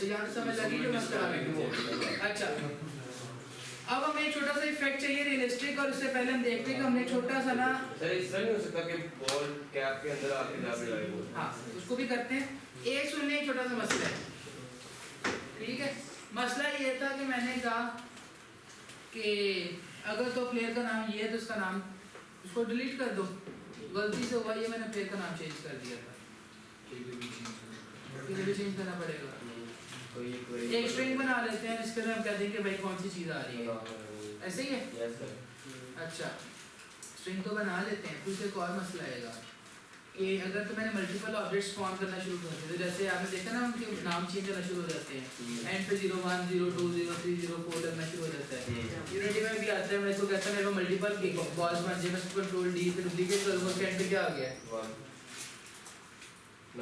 अच्छा यहाँ से समझ लगी जो मसला आ रहा है। अच्छा अब हमें एक छोटा सा इफेक्ट चाहिए रियलिस्टिक, और उससे पहले हम देखते हैं कि हमने छोटा सा ना सर इस तरह नहीं हो सकता कि बॉल कैप के अंदर आके जा पे जाए वो। हाँ उसको भी करते हैं। एक सुनने एक छोटा सा मसला है, ठीक है। मसला ये था कि मैंने कहा कि अगर तो प्लेयर का नाम ये है तो उसका नाम उसको डिलीट कर दो, गलती से हुआ ये मैंने प्लेयर का नाम चेंज कर दिया था, फिर भी चेंज करना पड़ेगा। एक स्ट्रिंग बना लेते हैं इसके अंदर हम कह देंगे भाई कौन सी चीज़ आ रही है, ऐसे ही है। अच्छा स्ट्रिंग तो बना लेते हैं, फिर एक और मसला आएगा कि अगर तो मैंने मल्टीपल ऑब्जेक्ट्स फॉर्म करना शुरू कर दिया, तो जैसे आपने देखा ना उनके नाम चेंज करना शुरू हो जाते हैं, एंड पे 0 1 0 2 0 3 0 4 लगना शुरू हो जाता है। यूनिटी में भी आता है, मैं इसको कहता हूं मेरे को मल्टीपल बॉल्स बन जाए, मैं कंट्रोल डी से डुप्लीकेट करूंगा, एंड पे क्या आ गया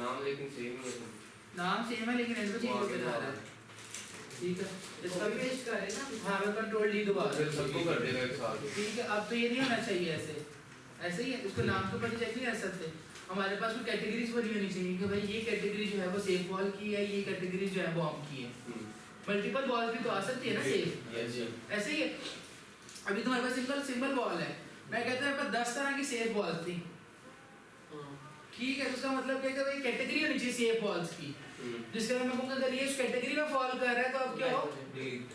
नाम लेकिन सेम ही है, नाम सेम है लेकिन एंड पे चेंज होकर जा रहा है, ठीक है। इसका भी पेस्ट करें ना, हां मैं कंट्रोल डी दबा फिर सबको कर देगा एक साथ, ठीक है। अब तो ये नहीं होना चाहिए ऐसे, ऐसे ही है, उसको नाम तो पता चाहिए नहीं ऐसे से। हमारे पास कोई कैटेगरीज बनी होनी चाहिए कि भाई ये कैटेगरी जो है वो सेफ बॉल की है, ये कैटेगरी जो है बॉम्ब की है। मल्टीपल बॉल भी तो आ सकती है ना सेफ, ऐसे ही है। अभी तुम्हारे पास सिंगल बॉल है, मैं कहता हूं मेरे पास 10 तरह की सेफ बॉल्स थी, ठीक है। उसका मतलब क्या है कि भाई कैटेगरी होनी चाहिए सेफ बॉल्स की, जिसके मैं कहूंगा अगर ये उस कैटेगरी में फॉल कर रहा है तो अब क्या हो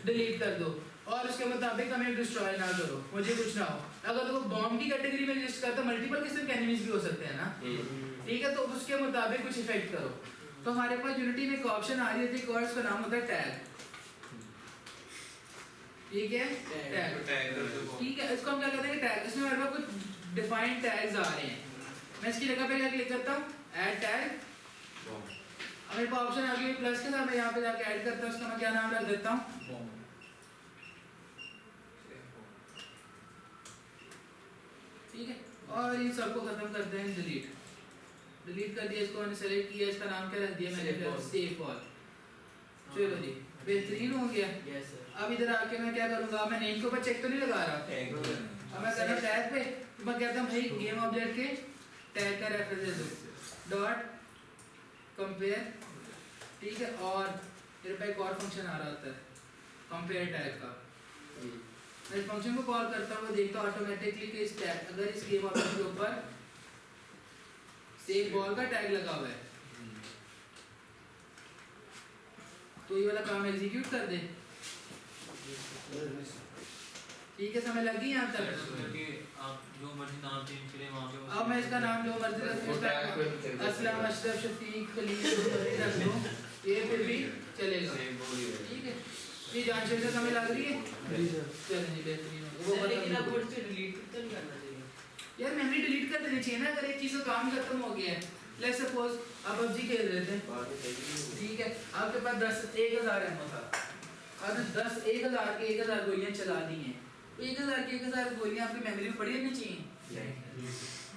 डिलीट कर दो, और उसके मुताबिक हमें डिस्ट्रॉय ना करो, मुझे कुछ ना हो। अगर तो बॉम्ब की कैटेगरी में लिस्ट करता मल्टीपल किस्म के एनिमीज भी हो सकते हैं ना, ठीक है, तो उसके मुताबिक कुछ इफेक्ट करो। तो हमारे पास यूनिटी में एक ऑप्शन आ रही है, वर्ड्स का नाम होता है टैग, ठीक है, टैग, ठीक है। इसको हम क्या कहते हैं टैग, इसमें हमारे पास कुछ डिफाइंड टैग्स आ रहे हैं। मैं इसकी जगह पे क्या क्लिक करता हूँ, ऐड टैग, मेरे पास ऑप्शन आ गया प्लस के साथ, मैं यहाँ पे जाके ऐड करता हूँ, उसका मैं क्या नाम रख देता हूँ, ठीक है। और इन सबको खत्म करते हैं, डिलीट कर दिया, इसको मैंने सेलेक्ट किया, इसका नाम क्या रख दिया मैंने, सेफ बॉल। चलो जी बेहतरीन हो गया। yes, अब इधर आके मैं क्या करूंगा, मैं नेम के ऊपर चेक तो नहीं लगा रहा, अब मैं कर रहा टैग पे, तो मैं कहता हूँ भाई गेम ऑब्जेक्ट के टैग का रेफरेंस दो, डॉट कंपेयर, ठीक है। और मेरे पास एक और फंक्शन आ रहा होता है कंपेयर टैग का, मैं इस फंक्शन को कॉल करता हूँ, देखता हूँ ऑटोमेटिकली कि इस टैग अगर इस गेम ऑब्जेक्ट के ऊपर सेफ बॉल का टैग लगा हुआ है तो ये वाला काम एग्जीक्यूट कर दे, ठीक है। समय लगी यहाँ तक, आप जो मर्जी नाम चेंज करें वहाँ पे, अब मैं इसका नाम जो मर्जी रख, असलम अशरफ शफीक खलील रख दूँ, ये फिर भी चलेगा, ठीक है। ये जान से समय लग रही है, चलें जी बेहतरीन हो। वो लेकिन अब वर्ड से डिलीट तो नहीं करना चाहिए यार, मेमोरी डिलीट कर देनी चाहिए ना, अगर एक चीज़ का काम खत्म हो गया है। लेट्स सपोज आप PUBG खेल रहे थे, ठीक है, आपके पास 10,000 एमओ था, आपने 10,000 के 1,000 गोलियां चला दी हैं, तो 1,000 की 1,000 गोलियां आपकी मेमोरी में पड़ी रहनी चाहिए,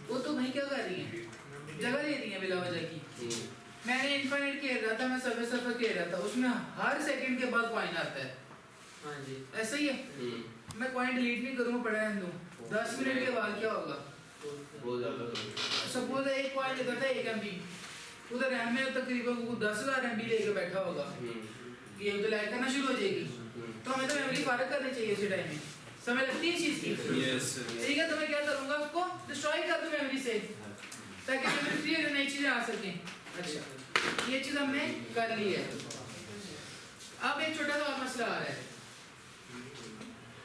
वो तो भाई क्या कर रही हैं, जगह ले रही हैं बिला वजह की। मैंने इनफाइनाइट खेल रहा था, मैं सर्वे खेल रहा था, उसमें हर सेकंड के बाद कॉइन आता है, हाँ जी ऐसा ही है। मैं कॉइन डिलीट नहीं करूँगा, पड़ा रहने दूँ, 10 मिनट के बाद क्या होगा, सपोज एक कॉइन लेता था 1 MB, उधर रैम में तकरीबन 10,000 MB लेकर बैठा होगा, गेम तो लैग करना शुरू हो जाएगी, तो हमें तो मेमोरी फारग करनी चाहिए उसी टाइम में, समय लगती है चीज़ की, ठीक है। तो मैं क्या करूँगा, उसको डिस्ट्रॉय कर दूँ मेमोरी से, ताकि मेमोरी फ्री हो, नई चीज़ें आ सकें। अच्छा ये चीज़ हमने कर ली है। अब एक छोटा सा और मसला आ रहा है,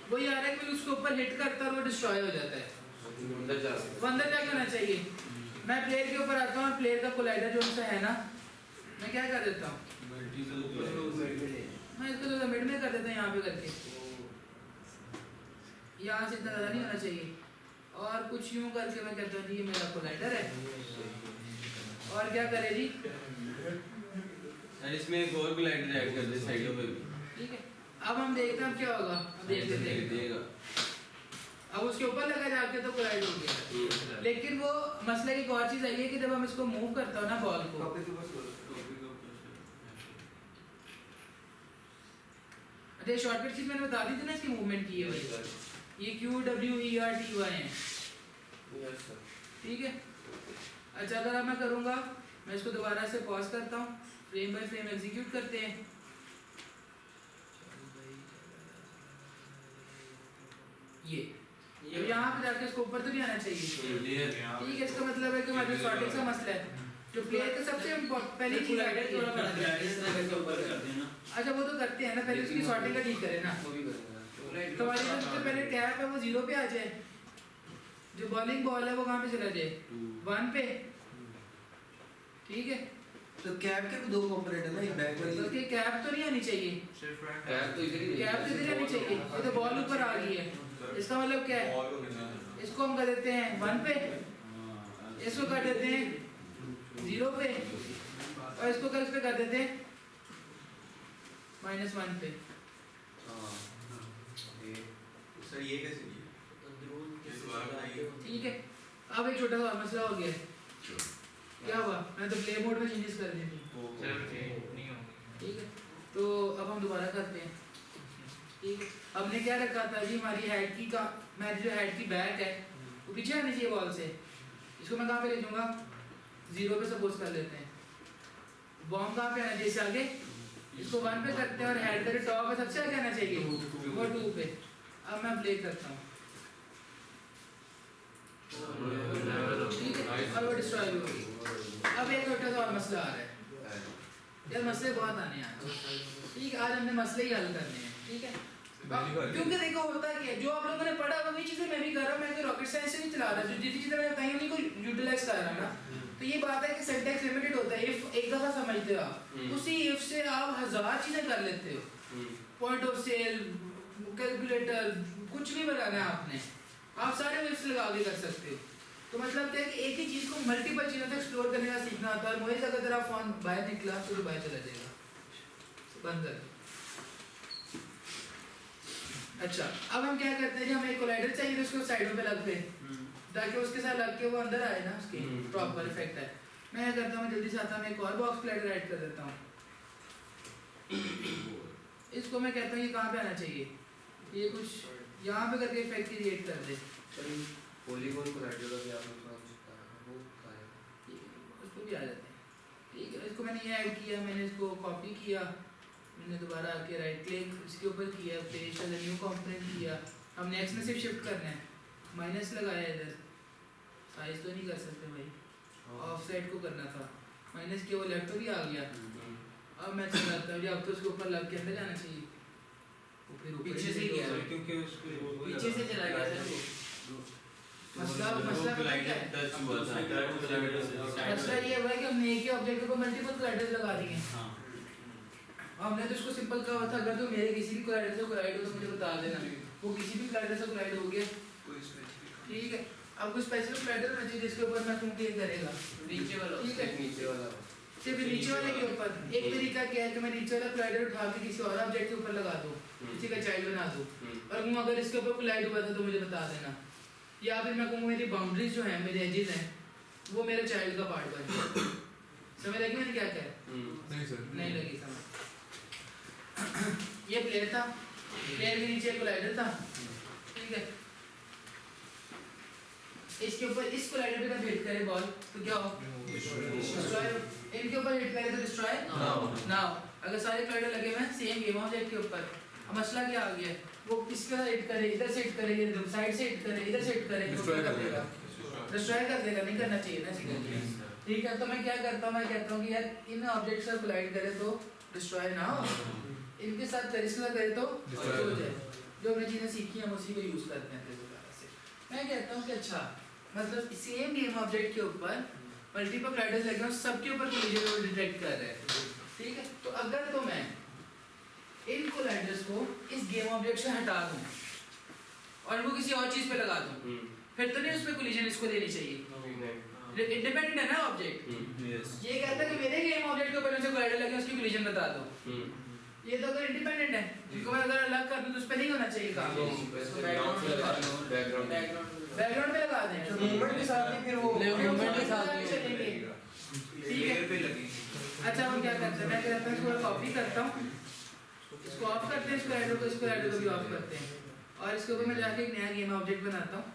वो ये आ रहा है कि उसके ऊपर हिट करता है वो डिस्ट्रॉय हो जाता है, अंदर क्या करना चाहिए, मैं प्लेयर के ऊपर आता हूँ, प्लेयर का कोलाइडर जो उनसे है ना, मैं क्या कर देता हूँ, मैं इसको तो मिड में कर देता हूँ, यहाँ पे करके, यहाँ से इतना ज़्यादा नहीं होना चाहिए, और कुछ यूँ करके मैं कहता हूँ जी ये मेरा कोलाइडर है, और क्या करे जी, इसमें एक और कोलाइडर ऐड कर दे साइडों पे भी, ठीक है। अब हम देखते हैं क्या होगा, अब देख लेते हैं, अब उसके ऊपर लगा जाके तो कोलाइड हो गया, लेकिन वो मसले की एक और चीज़ आई है कि जब हम इसको मूव करता हूँ ना बॉल को, अच्छा शॉर्टकट चीज़ मैंने बता दी थी ना इसकी मूवमेंट की है भाई, ये QWERTY है, ठीक है। अच्छा अगर अब मैं करूँगा, मैं इसको दोबारा से पॉज करता हूँ, फ्रेम बाय फ्रेम एग्जीक्यूट करते हैं, ये यहाँ पे जाके इसको ऊपर तो नहीं आना चाहिए। ठीक है, इसका मतलब है कि हमारे सॉर्टिंग का मसला है जो प्लेयर का सबसे पहली चीज है थोड़ा बड़ा इस तरह करके ऊपर कर देना। अच्छा वो तो करते हैं ना, पहले उसकी सॉर्टिंग का ठीक करें ना। वो भी करेंगे। तो हमारी जो सबसे पहले कैप है वो 0 पे आ जाए, जो बॉलिंग बॉल है वो कहाँ पे चला जाए 1 पे। ठीक है, तो कैप के भी दो कंपोनेंट है ना, एक बैक वाली बल्कि कैप तो नहीं आनी चाहिए, कैप तो इधर ही कैप तो इधर आनी चाहिए। ये तो बॉल ऊपर आ गई है, इसका मतलब क्या है, इसको हम कर देते हैं 1 पे, इसको कर देते हैं 0 पे, और इसको कर इस पे कर देते हैं -1 पे। सर ये कैसे किया? ठीक है, अब एक छोटा सा और मसला हो गया है। क्या हुआ, मैं तो प्ले मोड में चेंजेस कर दी थी। नहीं होंगे। ठीक है, तो अब हम दोबारा करते हैं। ठीक है, हमने क्या रखा था जी, हमारी हेड की का मैं जो हेड की बैक है वो पीछे आनी चाहिए बॉल से। इसको मैं कहाँ पे ले जाऊँगा 0 पे सपोज कर लेते हैं। बॉम्ब कहाँ पे आना चाहिए, आगे इसको 1 पे करते हैं और हेड का टॉप है सबसे आगे आना चाहिए वो 2 पे। अब मैं प्ले करता हूँ, ठीक है, और वो डिस्ट्रॉय भी होगी। अब एक छोटा सा और मसला आ रहा है यार, मसले बहुत आने हैं आज। ठीक है, आज हमने मसले ही हल करने हैं। ठीक है, क्योंकि देखो होता क्या है, जो आप लोगों ने पढ़ा वही चीजें मैं भी कर रहा हूँ। मैं रॉकेट साइंस से नहीं चला रहा, जो जितनी चीजें मैंने बताई उन्हीं को यूटिलाइज कर रहा ना। तो ये बात है कि सिंटैक्स लिमिटेड होता है। इफ एक दफा समझते हो आप, उसी इफ से आप 1000 चीजें कर लेते हो। पॉइंट ऑफ सेल, कैलकुलेटर, कुछ भी बनाना है आपने, आप सारे इफ्स लगा के कर सकते हो। तो मतलब क्या है कि एक ही चीज को मल्टीपल चीजों से एक्सप्लोर करने का सीखना होता है। मोहित अगर तेरा फोन बाहर निकला तो बाहर चला जाएगा, बंद कर। अच्छा, अब हम क्या करते हैं जी, हमें एक कोलाइडर चाहिए तो उसको साइडों पे लगते हैं ताकि उसके साथ लग के वो अंदर आए ना, उसकी प्रॉपर इफेक्ट है। मैं क्या करता हूँ, जल्दी से आता हूँ, एक और बॉक्स कोलाइडर ऐड कर देता हूँ। इसको मैं कहता हूँ ये कहाँ पे आना चाहिए, ये कुछ यहाँ पे करके इफेक्ट क्रिएट कर दे। पॉलीगॉन कोलाइडर का भी आपने सुना सकता है, वो कहाँ है? उसको भी आ जाते हैं। ठीक है, इसको मैंने ये ऐड किया, मैंने इसको कॉपी किया, मैंने दोबारा आके राइट क्लिक इसके ऊपर किया, पेस्ट एज न्यू कंपोनेंट किया। अब नेक्स्ट में सिर्फ शिफ्ट करना है, माइनस लगाया इधर, साइज तो नहीं कर सकते भाई, ऑफसेट को करना था, माइनस किया, वो लेफ्ट भी आ गया। अब मैं चलाता हूँ, अब तो उसके ऊपर लग के अंदर जाना चाहिए, वो फिर पीछे से किया क्योंकि उसको पीछे से चला गया सर। मसला पता क्या है? मसला ये हुआ है कि हमने एक ही ऑब्जेक्ट को मल्टीपल कोलाइडर्स लगा दिए। हमने तो इसको सिंपल कहा था, अगर तो मेरे किसी भी कोलाइडर से कोलाइड हो तो मुझे बता देना, वो किसी भी कोलाइडर से कोलाइड हो गया। ठीक है, अब कुछ स्पेसिफिक कोलाइडर होना चाहिए जिसके ऊपर मैं क्लिक करेगा नीचे वाला, ठीक है, नीचे वाला सिर्फ नीचे वाले के ऊपर। एक तरीका क्या है कि मैं नीचे वाला कोलाइडर उठा के किसी और ऑब्जेक्ट के ऊपर लगा दूं, किसी का चाइल्ड बना दूं, और मैं अगर इसके ऊपर कोलाइड हुआ था तो मुझे बता देना, या फिर मैं कहूँ मेरी बाउंड्रीज जो हैं, मेरे एजेस हैं, वो मेरे चाइल्ड का पार्ट बन जाए। समझ लगी मैंने क्या कहा? नहीं सर, नहीं लगी समझ। ये प्लेयर था, प्लेयर के नीचे कोलाइडर था। ठीक है, इसके ऊपर इस कोलाइडर पे अगर हिट करे बॉल तो क्या हो, डिस्ट्रॉय। इनके ऊपर हिट करे तो डिस्ट्रॉय नाउ। अगर सारे कोलाइडर लगे हुए हैं सेम गेम ऑब्जेक्ट के ऊपर, अब मसला क्या आ गया, वो किसका हिट करे, इधर से हिट करे, इधर साइड से हिट करे, इधर से हिट करे, डिस्ट्रॉय कर देगा, डिस्ट्रॉय कर देगा, नहीं करना चाहिए ना इसको। ठीक है, तो मैं क्या करता हूँ, मैं कहता हूँ कि यार इन ऑब्जेक्ट्स से कोलाइड करे तो डिस्ट्रॉय ना हो, इनके साथ करे, इसके साथ करे तो डिस्ट्रॉय हो जाए। जो हमने चीज़ें सीखी हैं उसी को यूज़ करते हैं इस तरह से। मैं कहता हूँ कि अच्छा मतलब सेम गेम ऑब्जेक्ट के ऊपर मल्टीपल कोलाइडर्स लगे हैं, सबके ऊपर कोलिजन डिटेक्ट कर रहे हैं। ठीक है, तो अगर तो मैं इन कोलाइडर्स को इस गेम ऑब्जेक्ट से हटा दूं और इनको किसी और चीज पे लगा दूं, फिर तो नहीं उसमें कोलिजन इसको देनी चाहिए। इंडिपेंडेंट है ना ऑब्जेक्ट। ये कहता है कि मेरे गेम ऑब्जेक्ट के ऊपर जो कोलाइडर लगे उसकी कोलिजन बता दो। ये तो अगर इंडिपेंडेंट है, इनको मैं अगर अलग कर दूं तो उस पे नहीं होना चाहिए काम। बैकग्राउंड पे लगा दें, तो मूवमेंट के साथ ही फिर वो मूवमेंट के साथ ही चलेंगे। ठीक है, पे लगी। अच्छा हम क्या करते हैं, मैं कहता हूँ इसको कॉपी करता हूँ, इसको ऑफ करते हैं, इसको ऐड को, इसको ऐड को भी ऑफ करते हैं, और इसके ऊपर मैं जाके एक नया गेम ऑब्जेक्ट बनाता हूँ।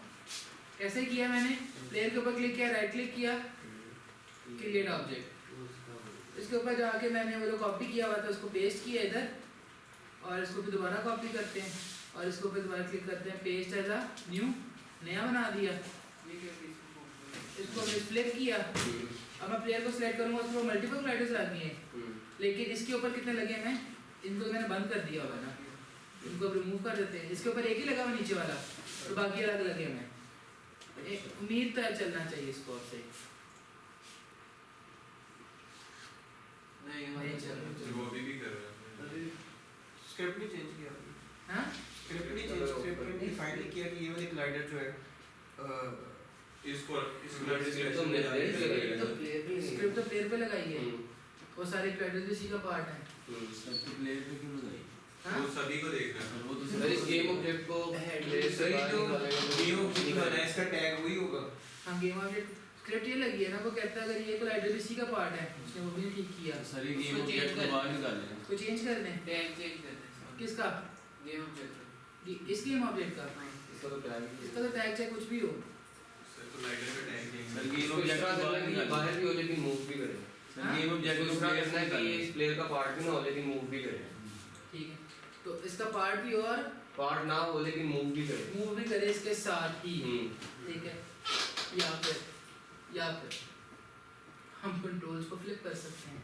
कैसे किया मैंने, प्लेयर के ऊपर क्लिक किया, राइट क्लिक किया, क्रिएट ऑब्जेक्ट, इसके ऊपर जाके मैंने वो जो कॉपी किया हुआ था उसको पेस्ट किया इधर, और इसको भी दोबारा कॉपी करते हैं, और इसके ऊपर दोबारा क्लिक करते हैं, पेस्ट एज अ न्यू, नया बना दिया। ये क्या किसी इसको हमने फ्लिप किया। अब मैं प्लेयर को सिलेक्ट करूंगा तो मल्टीपल कोलाइडर्स लगनी है, लेकिन इसके ऊपर कितने लगे हैं, मैं इनको मैंने बंद कर दिया होगा ना, इनको अब रिमूव कर देते हैं। इसके ऊपर एक ही लगा हुआ नीचे वाला, तो बाकी अलग लगे हैं। उम्मीद तो है चलना चाहिए इसको और से। नहीं चल वो भी कर रहा है। स्क्रिप्ट नहीं चेंज किया आपने? हाँ स्क्रिप्ट नहीं चेंज, स्क्रिप्ट में डिफाइन नहीं किया कि ये वाली ग्लाइडर जो है इसको स्क्रिप्ट तो मेरे पे लगाई है, प्लेयर पे स्क्रिप्ट तो प्लेयर पे लगाई है, वो सारे क्रेडिट्स भी इसी का पार्ट है। सब प्लेयर पे क्यों लगाई? हाँ? वो सभी को देखना है। वो तो सर इस गेम ऑब्जेक्ट को प्लेयर से सही बाहर जो निकालेंगे तो गेम ऑब्जेक्ट बना है इसका टैग वही होगा। हाँ गेम ऑब्जेक्ट स्क्रिप्ट ये लगी है ना, वो कहता है अगर ये कोलाइडर इसी का पार्ट है, उसने वो भी नहीं ठीक किया, सारी गेम गेम ऑब्जेक्ट ऑब्जेक्ट को को बाहर बाहर निकालना है। उसको चेंज कर दें। टैग चेंज कर दें किसका? गेम ऑब्जेक्ट इस गेम ऑब्जेक्ट का, इसका तो टैग इसका तो टैग चाहे कुछ भी हो। सर तो लाइटर का टैग नहीं सर है। गेम इसको ऑब्जेक्ट इतना को बाहर करना कि ये निकालना बाहर भी हो लेकिन मूव भी करे। सर गेम ऑब्जेक्ट को दूसरा प्लेयर करना से है कि ये निकालना इस प्लेयर का पार्ट भी ना हो लेकिन मूव भी करे। ठीक है, तो इसका पार्ट भी हो और पार्ट ना हो लेकिन मूव भी करे। मूव भी करे इसके साथ ही। ठीक है, या फिर हम कंट्रोल्स को फ्लिप कर सकते हैं।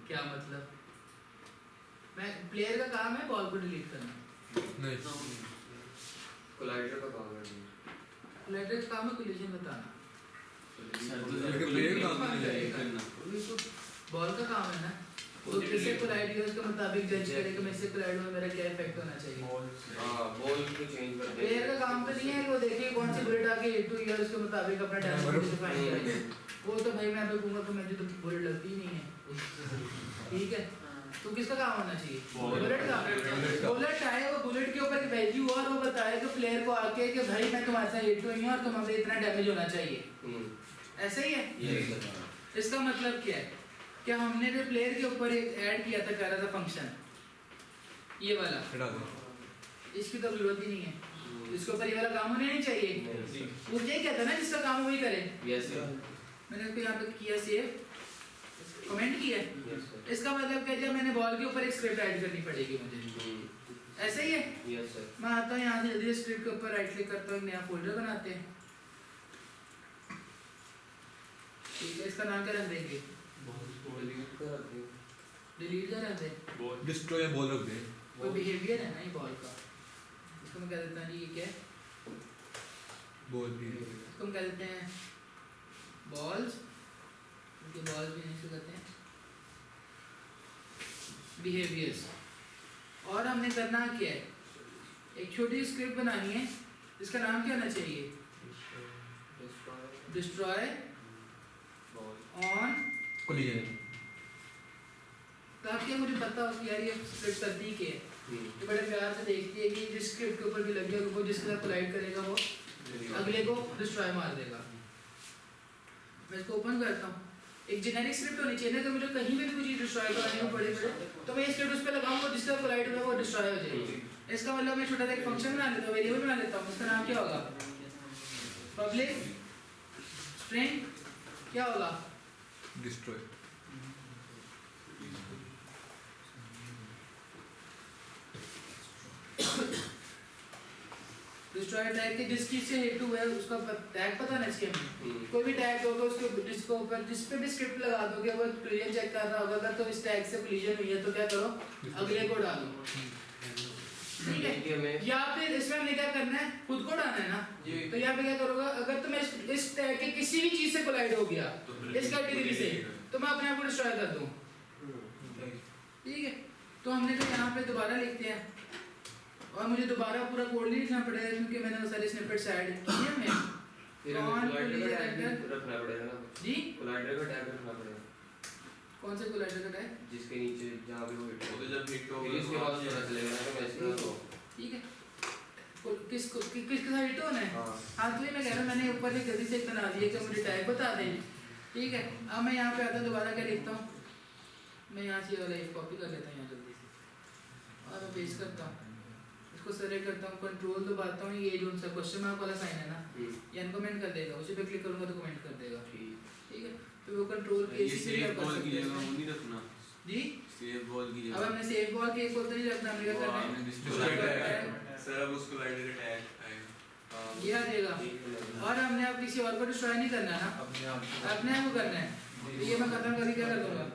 क्या मतलब? मैं प्लेयर का काम है बॉल को डिलीट करना, नहीं कोलाइडर का काम है। कोलाइडर का काम है कोलिजन बताना। सर तो ये प्लेयर का काम नहीं करना। बॉल का काम है ना, तो किससे कोलाइड हुआ उसके मुताबिक जज करेगा मैं इससे कोलाइड हुआ मेरा क्या इफेक्ट होना चाहिए। हां बॉल को चेंज कर दे। प्लेयर का काम तो नहीं है कि वो देखे कौन सी बुलेट आके हिट हुई है उसके मुताबिक अपना डैमेज डिफाइन करेंगे। वो तो भाई मैं तो कहूंगा तो मुझे तो बुलेट लगती ही नहीं है। ठीक है, तो किसका काम होना चाहिए? बुलेट का। बुलेट आए वो बुलेट के ऊपर वैल्यू और वो बताए कि प्लेयर को आके कि भाई मैं तुम्हारे साथ हिट हुई हूं और तुम्हारे इतना डैमेज होना चाहिए। ऐसा ही है। इसका मतलब क्या है? क्या हमने जो प्लेयर के ऊपर एक ऐड किया था, कह रहा था फंक्शन ये वाला, हटा दो। इसकी तो जरूरत ही नहीं है, इसके ऊपर ये वाला काम होना नहीं चाहिए। वो क्या कहता है ना जिसका काम वही करे। Yes sir. मैंने उसको यहाँ पे किया सेव, कमेंट किया। Yes sir. इसका मतलब क्या, जब मैंने बॉल के ऊपर एक स्क्रिप्ट ऐड करनी पड़ेगी मुझे। ऐसा ही है। Yes sir. मैं आता हूँ यहाँ से जल्दी स्क्रिप्ट के ऊपर राइट क्लिक करता हूँ, एक नया फोल्डर बनाते हैं। ठीक है, इसका नाम क्या रख देंगे? डिलीट कर दे। डिलीट क्या रख दें? डिस्ट्रॉय बॉल रख दे। कोई बिहेवियर है ना ये बॉल का, इसको मैं कह देता हूँ ये क्या है, बॉल भी इसको हम कह देते हैं बॉल्स, क्योंकि बॉल्स भी नहीं कहते हैं बिहेवियर्स। और हमने करना क्या है, एक छोटी स्क्रिप्ट बनानी है जिसका नाम क्या होना चाहिए? Destroy on collision. ताकि मुझे पता हो कि यार ये स्क्रिप्ट करती क्या है। तो बड़े प्यार से देखती है कि जिस स्क्रिप्ट के ऊपर भी लगे वो जिसके साथ कोलाइड करेगा वो अगले को डिस्ट्रॉय मार देगा। मैं इसको ओपन करता हूँ। एक जेनेरिक स्क्रिप्ट होनी चाहिए ना, अगर मुझे कहीं भी कुछ डिस्ट्रॉय कराने को पड़े तो मैं ये स्क्रिप्ट उस पर लगाऊंगा जिसका कोलाइड होगा वो डिस्ट्रॉय हो जाएगी। इसका मतलब मैं छोटा सा एक फंक्शन बना लेता हूँ, वेरिएबल बना लेता हूँ, उसका नाम क्या होगा? पब्लिक स्ट्रिंग क्या होगा? डिस्ट्रॉय। डिस्ट्रॉय टैग के जिस चीज से हिट हुआ है उसका टैग पता होना चाहिए हमें। कोई भी टैग होगा उसके जिसको ऊपर जिस पे भी स्क्रिप्ट लगा दोगे वो कोलिजन चेक कर रहा होगा, अगर तो इस टैग से कोलिजन हुई है तो क्या करो अगले को डालो। ठीक है, या फिर इसमें हमने क्या करना है, खुद को डालना है ना। तो यहाँ पे क्या करूँगा, अगर तो मैं इस टैग के किसी भी चीज से कोलाइड हो गया इस कैटेगरी से तो मैं अपने आप को डिस्ट्रॉय कर दूँ। ठीक है, तो हमने तो यहाँ पे दोबारा लिखते हैं और मुझे दोबारा पूरा कोड नहीं लिखना पड़ेगा क्योंकि मैंने वो सारे स्निपेट्स ऐड किए हैं। फिर कोलाइडर का टैग रखना पड़ेगा ना जी, कोलाइडर का टैग रखना पड़ेगा कौन से कोलाइडर का टैग? जिसके नीचे जहाँ भी वो हिट वो हो तो जब हिट हो फिर इसके बाद पता चलेगा ना कि मैच ना हो। ठीक है, किसके साथ हिट होना है? हाँ हाँ, तो ये मैं कह रहा हूँ मैंने ऊपर से जल्दी से एक बना दिया कि मुझे टैग बता दें। ठीक है, अब मैं यहाँ पे आता हूँ, दोबारा क्या लिखता हूँ, मैं यहाँ से वाला एक कॉपी कर लेता हूँ यहाँ जल्दी से और मैं पेस्ट करता हूँ, इसको सेलेक्ट करता हूँ, कंट्रोल दबाता हूँ, ये जो उनका क्वेश्चन मार्क वाला साइन है ना ये अनकमेंट कर देगा, उसी पे क्लिक करूँगा तो कमेंट कर देगा। ठीक है, फिर वो कंट्रोल के ये सेव बॉल की जगह वो नहीं रखना, जी सेफ बॉल की अब हमने सेफ बॉल के एक बॉल तो नहीं रखना, हमने क्या करना है सर अब उसको लाइडर का टैग आएगा। ये आ जाएगा। और हमने अब किसी और को डिस्ट्रॉय नहीं करना ना, अपने आप अपने आप को करना है। तो ये मैं खत्म करके क्या कर दूंगा,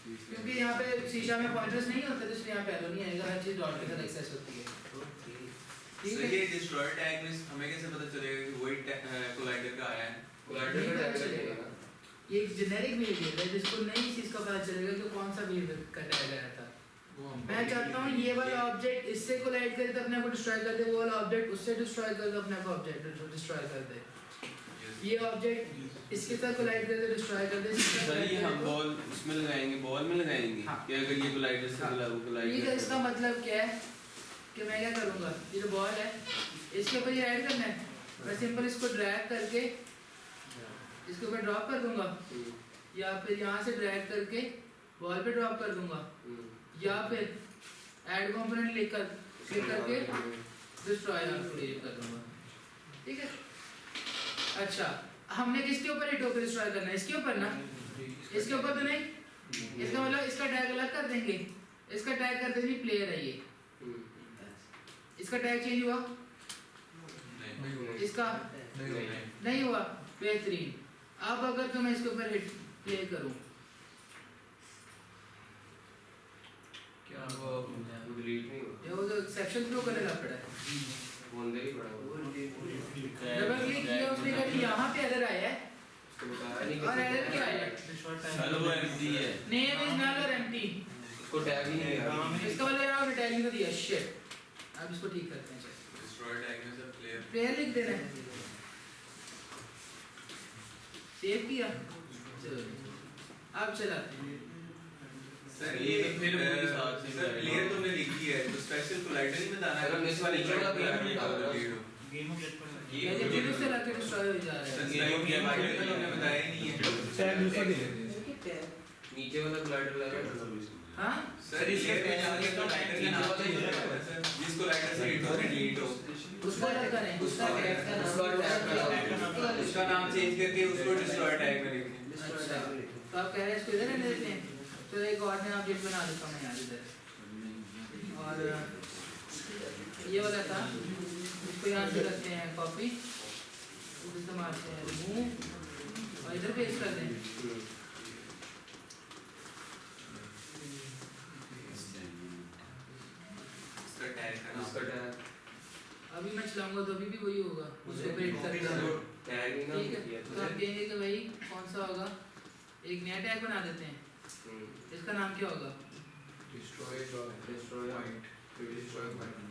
क्योंकि यहाँ पे शीशा में पॉइंटर्स नहीं होते तो इसलिए यहाँ पे एरो नहीं आएगा, हर चीज डॉट के साथ एक्सेस होती है। ठीक सर है, ये डिस्ट्रॉय टैग में हमें कैसे पता चलेगा कि वही कोलाइडर का आया है? कोलाइडर का टैग लगेगा ना। ये एक जेनेरिक बिहेवियर है जिसको नई चीज का पता चलेगा कि कौन सा बिहेवियर का टैग आया था। मैं चाहता हूँ ये वाला ऑब्जेक्ट इससे कोलाइड करे तो अपने आप को डिस्ट्रॉय कर दे, वो वाला ऑब्जेक्ट उससे डिस्ट्रॉय कर दे अपने आप को ऑब्जेक्ट डिस्ट्रॉय कर दे, ये ऑब्जेक्ट इसके साथ कोलाइड कर दे डिस्ट्रॉय कर दे। सर ये हम बॉल उसमें लगाएंगे, बॉल में लगाएंगे हाँ। कि अगर ये कोलाइडर से वो कोलाइड ठीक है, इसका मतलब क्या है कि मैं क्या करूँगा, ये जो बॉल है इसके ऊपर ये ऐड करना है, मैं सिंपल इसको ड्रैग करके इसके ऊपर ड्रॉप कर दूंगा, या फिर यहाँ से ड्रैग करके बॉल पे ड्रॉप कर दूंगा, या फिर ऐड कंपोनेंट क्लिक करके डिस्ट्रॉय कर दूंगा। ठीक है, अच्छा हमने किसके ऊपर हिट होकर डिस्ट्रॉय करना है, इसके ऊपर ना, इसके ऊपर तो नहीं, इसका मतलब इसका टैग अलग कर देंगे, इसका टैग कर देंगे प्लेयर है ये, इसका टैग चेंज हुआ, इसका नहीं हुआ, बेहतरीन। अब अगर तो मैं इसके ऊपर हिट प्ले करूं, क्या वो डिलीट नहीं होता, ये वो तो एक्सेप्शन थ्रो करने लग पड़ा है, होने ही पड़ा वो डबल क्लिक किया उसने कहा कि यहाँ पे एरर आया है, उसको बताया नहीं और एरर क्या आया है, सर वो एम्प्टी है, नेम इज नल और एम्प्टी, उसको टैग ही नहीं किया। इसका मतलब यहाँ टैग नहीं दिया, शिट। अब इसको ठीक करते हैं, डिस्ट्रॉय टैग में सर प्लेयर लिख देना है, सेव किया, चलो अब चलाते हैं। सर ये फिर वो के साथ से सर प्लेयर तुमने लिखी है तो स्पेशल कोलाइडर नहीं बताना अगर है इस वाले नीचे वाला player नहीं डालना। गेम ऑफ डेथ पर ये जो जीरो से लाके डिस्ट्रॉय हो जा रहा सर है। गेम ऑफ गेम तुमने बताया ही नहीं है। नीचे वाला कोलाइडर लगा हाँ सर इसके टैग आगे कोलाइडर का नाम चाहिए होता है सर, जिस कोलाइडर से हिट हो डिलीट हो उसका अलग करें, उसका टैग का नाम, उसका नाम चेंज करके उसको डिस्ट्रॉय टैग में लिखें। अच्छा तो आप कह रहे हैं इसको इधर रहने देते हैं, तो एक और नया ऑब्जेक्ट बना देता हूँ मैं यार इधर, और ये वाला था इसको यहाँ से करते हैं कॉपी, इसको मारते हैं रिमूव और इधर पेस्ट कर दें। इसका टैग का नाम उसका टैग अभी मैं चलाऊंगा तो अभी भी वही होगा, उसको पेस्ट करके टैग ही ना ठीक है। किया तो आप कहेंगे कि भाई कौन सा होगा, एक नया टैग बना देते हैं, इसका नाम क्या होगा, डिस्ट्रॉय पॉइंट डिस्ट्रॉय पॉइंट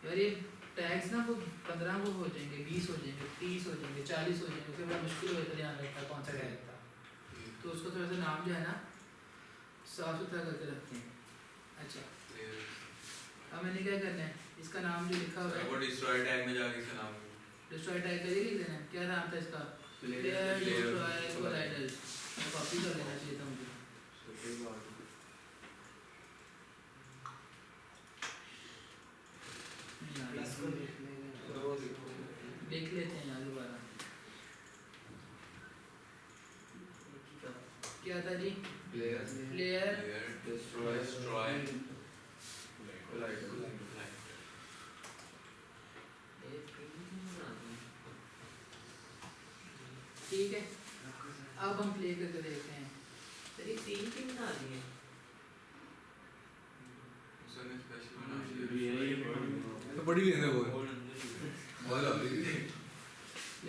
यार ये टैग्स ना वो 15 को हो जाएंगे, 20 हो जाएंगे, 30 हो जाएंगे, 40 हो जाएंगे, फिर बड़ा मुश्किल हो जाता है ध्यान रखना कौन सा टैग था, तो उसको थोड़ा सा नाम जो है ना साफ सुथरा करके रखते हैं। अच्छा अब मैंने क्या करना है, इसका नाम जो लिखा हुआ है वो डिस्ट्रॉय टैग में जाके इसका नाम डिस्ट्रॉय टैग का ये लिख देना है, क्या नाम था इसका, प्लेयर डिस्ट्रॉय कोलाइडर्स, कॉपी कर लेना चाहिए था मुझे। देख लेते हैं यार दोबारा क्या था जी, प्लेयर डिस्ट्रॉय ठीक है। अब हम प्ले करके देखते हैं, तेरी तीन की बना दी है उसने स्पेशल बना तो बड़ी भी है वो बहुत लंबी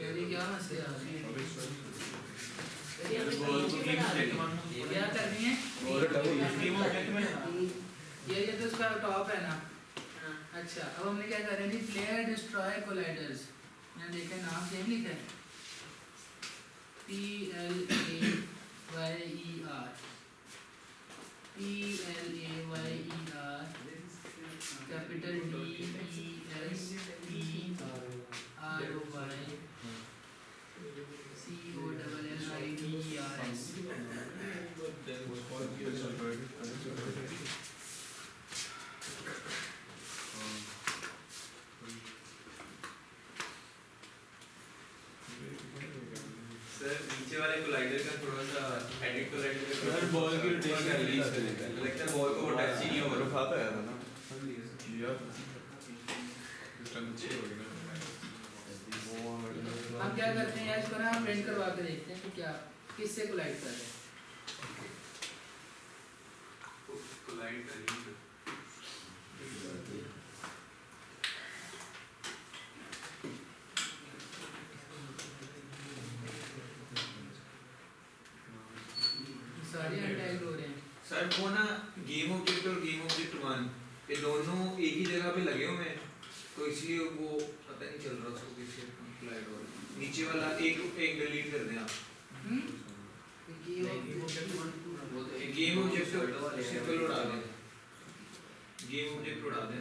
यार ये क्या मसले आ रहे हैं, क्या करनी है, ये तो उसका टॉप है ना। अच्छा अब हमने क्या कर रहे हैं जी, प्लेयर डिस्ट्रॉय कोलाइडर्स, मैंने देखा नाम सेम लिखा है, PLAYER कैपिटल DESTROYCOLLIDERS वाले कोलाइडर का थोड़ा सा एडिट कोलाइडर का यार बॉल की रोटेशन का रिलीज रिलीज करेगा लगता है बॉल को वो टच ही नहीं होगा खाता है ना किया सिस्टम अच्छी हो गई हम क्या करते हैं यार, इसको ना हम प्रिंट करवा के देखते हैं कि क्या किससे कोलाइड कर रहे हैं। कोलाइड करेंगे सारे अनटैग्ड हो रहे हैं। सर वो ना गेम ऑब्जेक्ट और गेम ऑब्जेक्ट 1 ये दोनों एक ही जगह पे लगे हुए हैं तो इसलिए वो पता नहीं चल रहा उसको किससे कोलाइड हो रहा है। नीचे वाला एक डिलीट कर दें आप गेम ऑब्जेक्ट सिंपल उड़ा दें गेम ऑब्जेक्ट उड़ा दें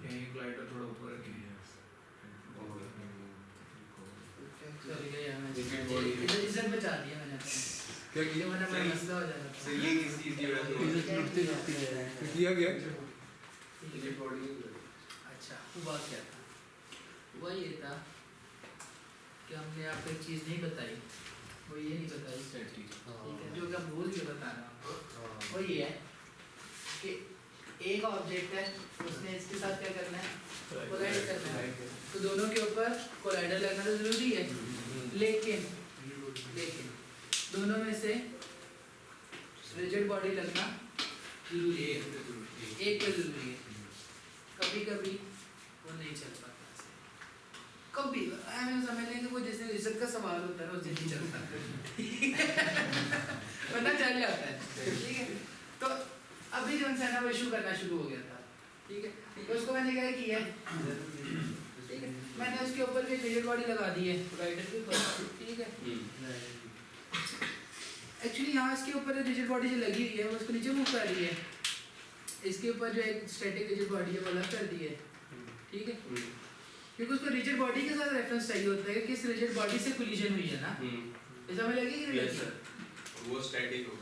यहीं कोलाइडर थोड़ा ऊपर रखें सॉरी यार, मैं इधर बचा दिया मैंने अपना। क्या किया वरना मेरा मसला हो जाना था। सही है किस चीज की वजह से किया गया ये बॉडी अच्छा, हुआ क्या था? हुआ ये था कि हमने आपको एक चीज़ नहीं बताई, वो ये नहीं बताई, ठीक है, जो कि हम भूल के बता रहा हूँ। वो ये है कि एक ऑब्जेक्ट है, उसने इसके साथ क्या करना है, कोलाइड करना है, तो दोनों के ऊपर कोलाइडर लगना तो जरूरी है, लेकिन दोनों में से रिजिड बॉडी लगना जरूरी है, एक पे जरूरी है। कभी कभी वो नहीं चल पाता, कभी हमें समझ लेंगे वो जैसे रिजल्ट का सवाल होता है ना, उससे नहीं चलता वरना चल जाता है, ठीक है। तो अभी जो इंसान वो इशू करना शुरू हो गया था, ठीक है, तो उसको मैंने क्या किया है, ठीक है, मैंने उसके ऊपर भी रिजिड बॉडी लगा दी है राइडर के ऊपर, ठीक है। एक्चुअली यहाँ इसके ऊपर रिजिड बॉडी जो लगी हुई है वो उसको नीचे मूव कर रही है, इसके ऊपर जो एक स्टैटिक रिजिड बॉडी है वो अलग कर दी है, ठीक है, क्योंकि उसको रिजिड बॉडी के साथ रेफरेंस चाहिए होता है कि किस रिजिड बॉडी से कोलिजन हुई है ना, ये समझ लगी कि नहीं लगी? वो स्टैटिक हो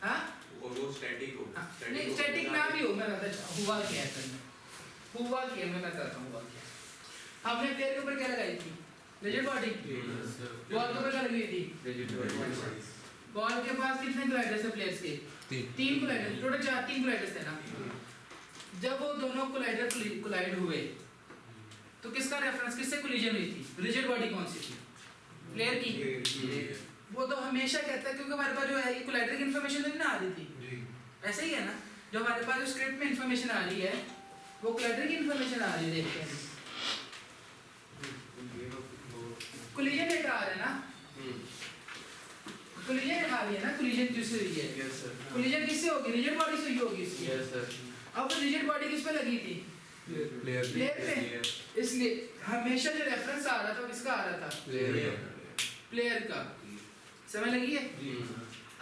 हाँ, और वो स्टैटिक हो नहीं स्टैटिक ना भी हो, मैं बताता हूँ हुआ क्या है असल में, हुआ क्या मैं बताता हूँ हुआ क्या। हमने प्लेयर के ऊपर क्या लगाई थी, रिजिड बॉडी, बॉल के ऊपर क्या लगी थी, बॉल के पास कितने कोलाइडर्स है प्लेयर्स के, तीन कोलाइडर, टोटल तीन कोलाइडर्स है ना। जब वो दोनों कोलाइडर कोलाइड हुए तो किसका रेफरेंस, किससे कोलिजन हुई थी, रिजिड बॉडी कौन सी थी, प्लेयर की। वो तो हमेशा कहता है क्योंकि हमारे पास जो है ये कोलाइडर की इन्फॉर्मेशन तो नहीं ना आ रही थी, ऐसा ही है ना, जो हमारे पास जो स्क्रिप्ट में इन्फॉर्मेशन आ रही है वो कोलाइडर की इन्फॉर्मेशन आ रही है, देखते हैं कोलिजन डेटा आ रहा है ना, कोलिजन आ रही है ना, कोलिजन किससे हुई है, कोलिजन किससे होगी, रिजिड बॉडी से हुई होगी इसकी। अब वो रिजिड बॉडी किस पे लगी थी, प्लेयर पे, इसलिए हमेशा जो रेफरेंस आ रहा था वो किसका आ रहा था, प्लेयर का। समझ लगी है?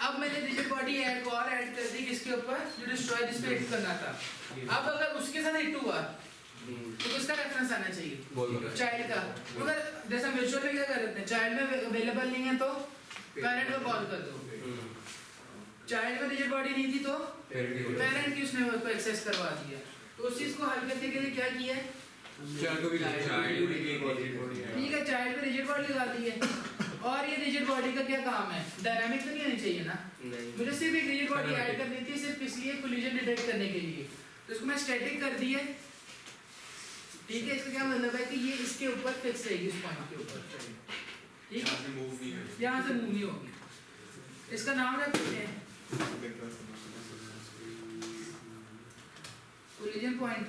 अब मैंने रिजिड बॉडी ऐड और ऐड कर दी किसके ऊपर, जो डिस्ट्रॉय जिस पे हिट करना था। अब अगर उसके साथ हिट हुआ तो किसका रेफरेंस आना चाहिए, चाइल्ड का। अगर जैसा म्यूचुअल में क्या कर लेते हैं, चाइल्ड में अवेलेबल नहीं है तो पेरेंट को कॉल कर दो, चाइल्ड में रिजिड बॉडी नहीं थी तो पेरेंट की उसने उसको एक्सेस करवा दिया। तो उस चीज को हल करने के लिए क्या किया है, ठीक है, चाइल्ड पे रिजिड बॉडी लगा दी है। और ये रिजिड बॉडी का क्या काम है, डायनामिक तो नहीं होनी चाहिए ना, मुझे सिर्फ एक रिजिड बॉडी ऐड करनी थी सिर्फ इसलिए कोलिजन डिटेक्ट करने के लिए, तो इसको मैं स्टैटिक कर दी है, ठीक है। इसका क्या मतलब है कि ये इसके ऊपर फिक्स रहेगी, इस पॉइंट के ऊपर, ठीक है, यहाँ से मूव नहीं होगी। इसका नाम रखते हैं कोलिजन पॉइंट,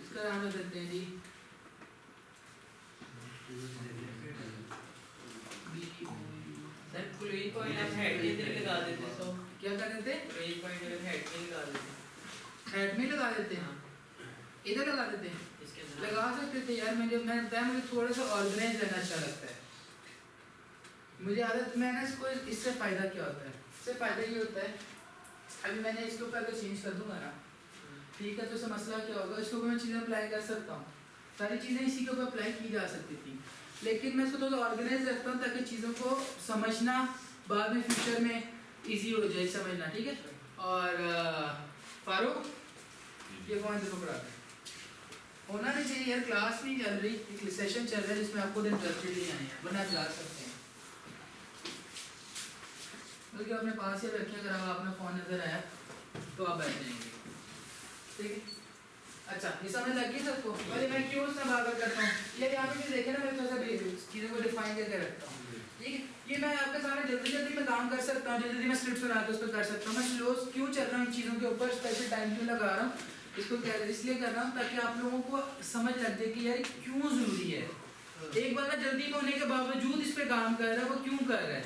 इसका नाम रख देते हैं जी सर कोलिजन पॉइंट आप हेड के अंदर लगा देते तो क्या कर देते, कोलिजन पॉइंट अगर हेड में लगा देते, हेड में लगा देते हैं, इधर लगा देते हैं, इसके अंदर लगा सकते थे यार। मैंने बताया मुझे थोड़ा सा ऑर्गेनाइज रहना अच्छा लगता है, मुझे आदत, मैंने इसको इससे फ़ायदा क्या होता है, इससे फ़ायदा ये होता है, अभी मैंने इसके ऊपर अगर चेंज कर दूंगा ना, ठीक है, तो इससे मसला क्या होगा, इसके ऊपर मैं चीज़ें अप्लाई कर सकता हूँ, सारी चीज़ें इसी के ऊपर अप्लाई की जा सकती थी, लेकिन मैं इसको थोड़ा ऑर्गेनाइज रखता हूँ ताकि चीज़ों को समझना बाद में फ्यूचर में ईजी हो जाए समझना, ठीक है। और फारूक ये कौन से पकड़ा है, होना नहीं चाहिए यार, क्लास नहीं चल रही, एक सेशन चल रहा है जिसमें आपको इंटरेस्टेड नहीं आए हैं, वरना आप जा सकते हैं। बल्कि अपने पास ही रखें, अगर आपने फ़ोन नज़र आया तो आप बैठ जाएंगे, ठीक है। अच्छा, ये समझ लग गई सबको? अरे मैं क्यों उसमें बात करता हूँ, ये यहाँ पे भी देखे ना, मैं थोड़ा सा चीज़ों को डिफाइन करके रखता हूँ, ठीक है। ये मैं आपके सामने जल्दी जल्दी में काम कर सकता हूँ, जल्दी मैं स्क्रिप्ट बना के उस पर कर सकता हूँ। मैं स्लो क्यों चल रहा हूँ इन चीज़ों के ऊपर, स्पेशल टाइम क्यों लगा रहा हूँ, इसको क्या इसलिए कर रहा हूँ ताकि आप लोगों को समझ लग जाए कि यार क्यों ज़रूरी है। एक बंदा जल्दी में होने के बावजूद इस पर काम कर रहा है, वो क्यों कर रहा है?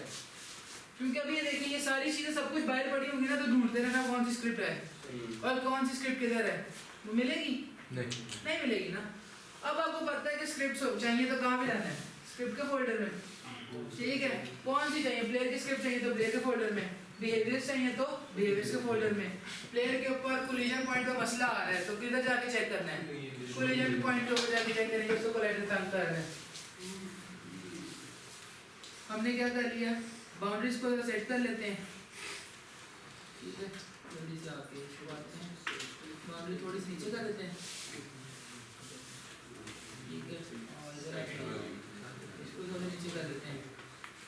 क्योंकि अभी ये देखिए, ये सारी चीज़ें सब कुछ बाहर पड़ी होंगी ना, तो ढूंढते रहना कौन सी स्क्रिप्ट है और कौन सी स्क्रिप्ट किधर है, वो मिलेगी नहीं मिलेगी ना। अब आपको पता है कि स्क्रिप्ट चाहिए तो कहाँ पे जाना है, स्क्रिप्ट के फोल्डर में, ठीक है। कौन सी चाहिए, प्लेयर की स्क्रिप्ट चाहिए तो प्लेयर के फोल्डर में, बिहेवियर्स चाहिए तो बिहेवियर्स के फोल्डर में। प्लेयर के ऊपर कोलिजन पॉइंट का मसला आ रहा है तो किधर जाके चेक करना है, कोलिजन पॉइंट के ऊपर जाके चेक करेंगे, उसको कोलाइडर तंग कर रहा है। हमने क्या कर लिया, बाउंड्रीज को सेट कर लेते हैं, ठीक है। जल्दी से आके इसको बात हैं, बाउंड्री थोड़ी सी नीचे कर देते हैं, ठीक है। और इधर इसको थोड़ा नीचे कर देते हैं,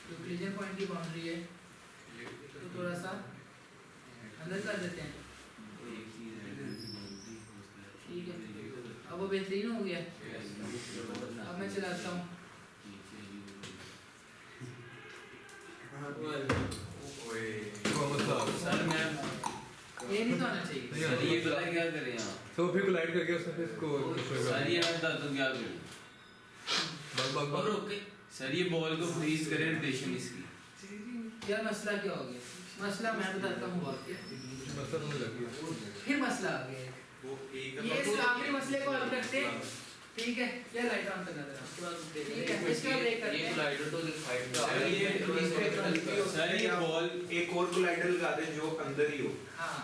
जो कोलिजन पॉइंट की बाउंड्री है तो थोड़ा सा अंदर कर देते हैं, ठीक है। अब वो बेहतरीन हो गया। अब मैं चलाता हूँ, सर मैं ये नहीं तो आना चाहिए। सर ये पता क्या करें यहाँ, तो फिर कोलाइड करके उसने फिर इसको सर ये मैं बताता हूँ क्या करूँ, बग और ओके सर ये बॉल को फ्रीज करें रोटेशन इसकी। यार मसला क्या हो गया, मसला मैं बताता हूँ और क्या, मसला होने लग गया। फिर मसला आ गया। ये इस आखिरी मसले को हल करते हैं, ठीक है। या लाइट ऑन करना जरा, उसके बाद ठीक है, इसका ब्रेक करते हैं। कोलाइडर तो साइड पे आ सर रहा है। सर ये बॉल एक और कोलाइडर लगा दें जो अंदर ही हो, हाँ,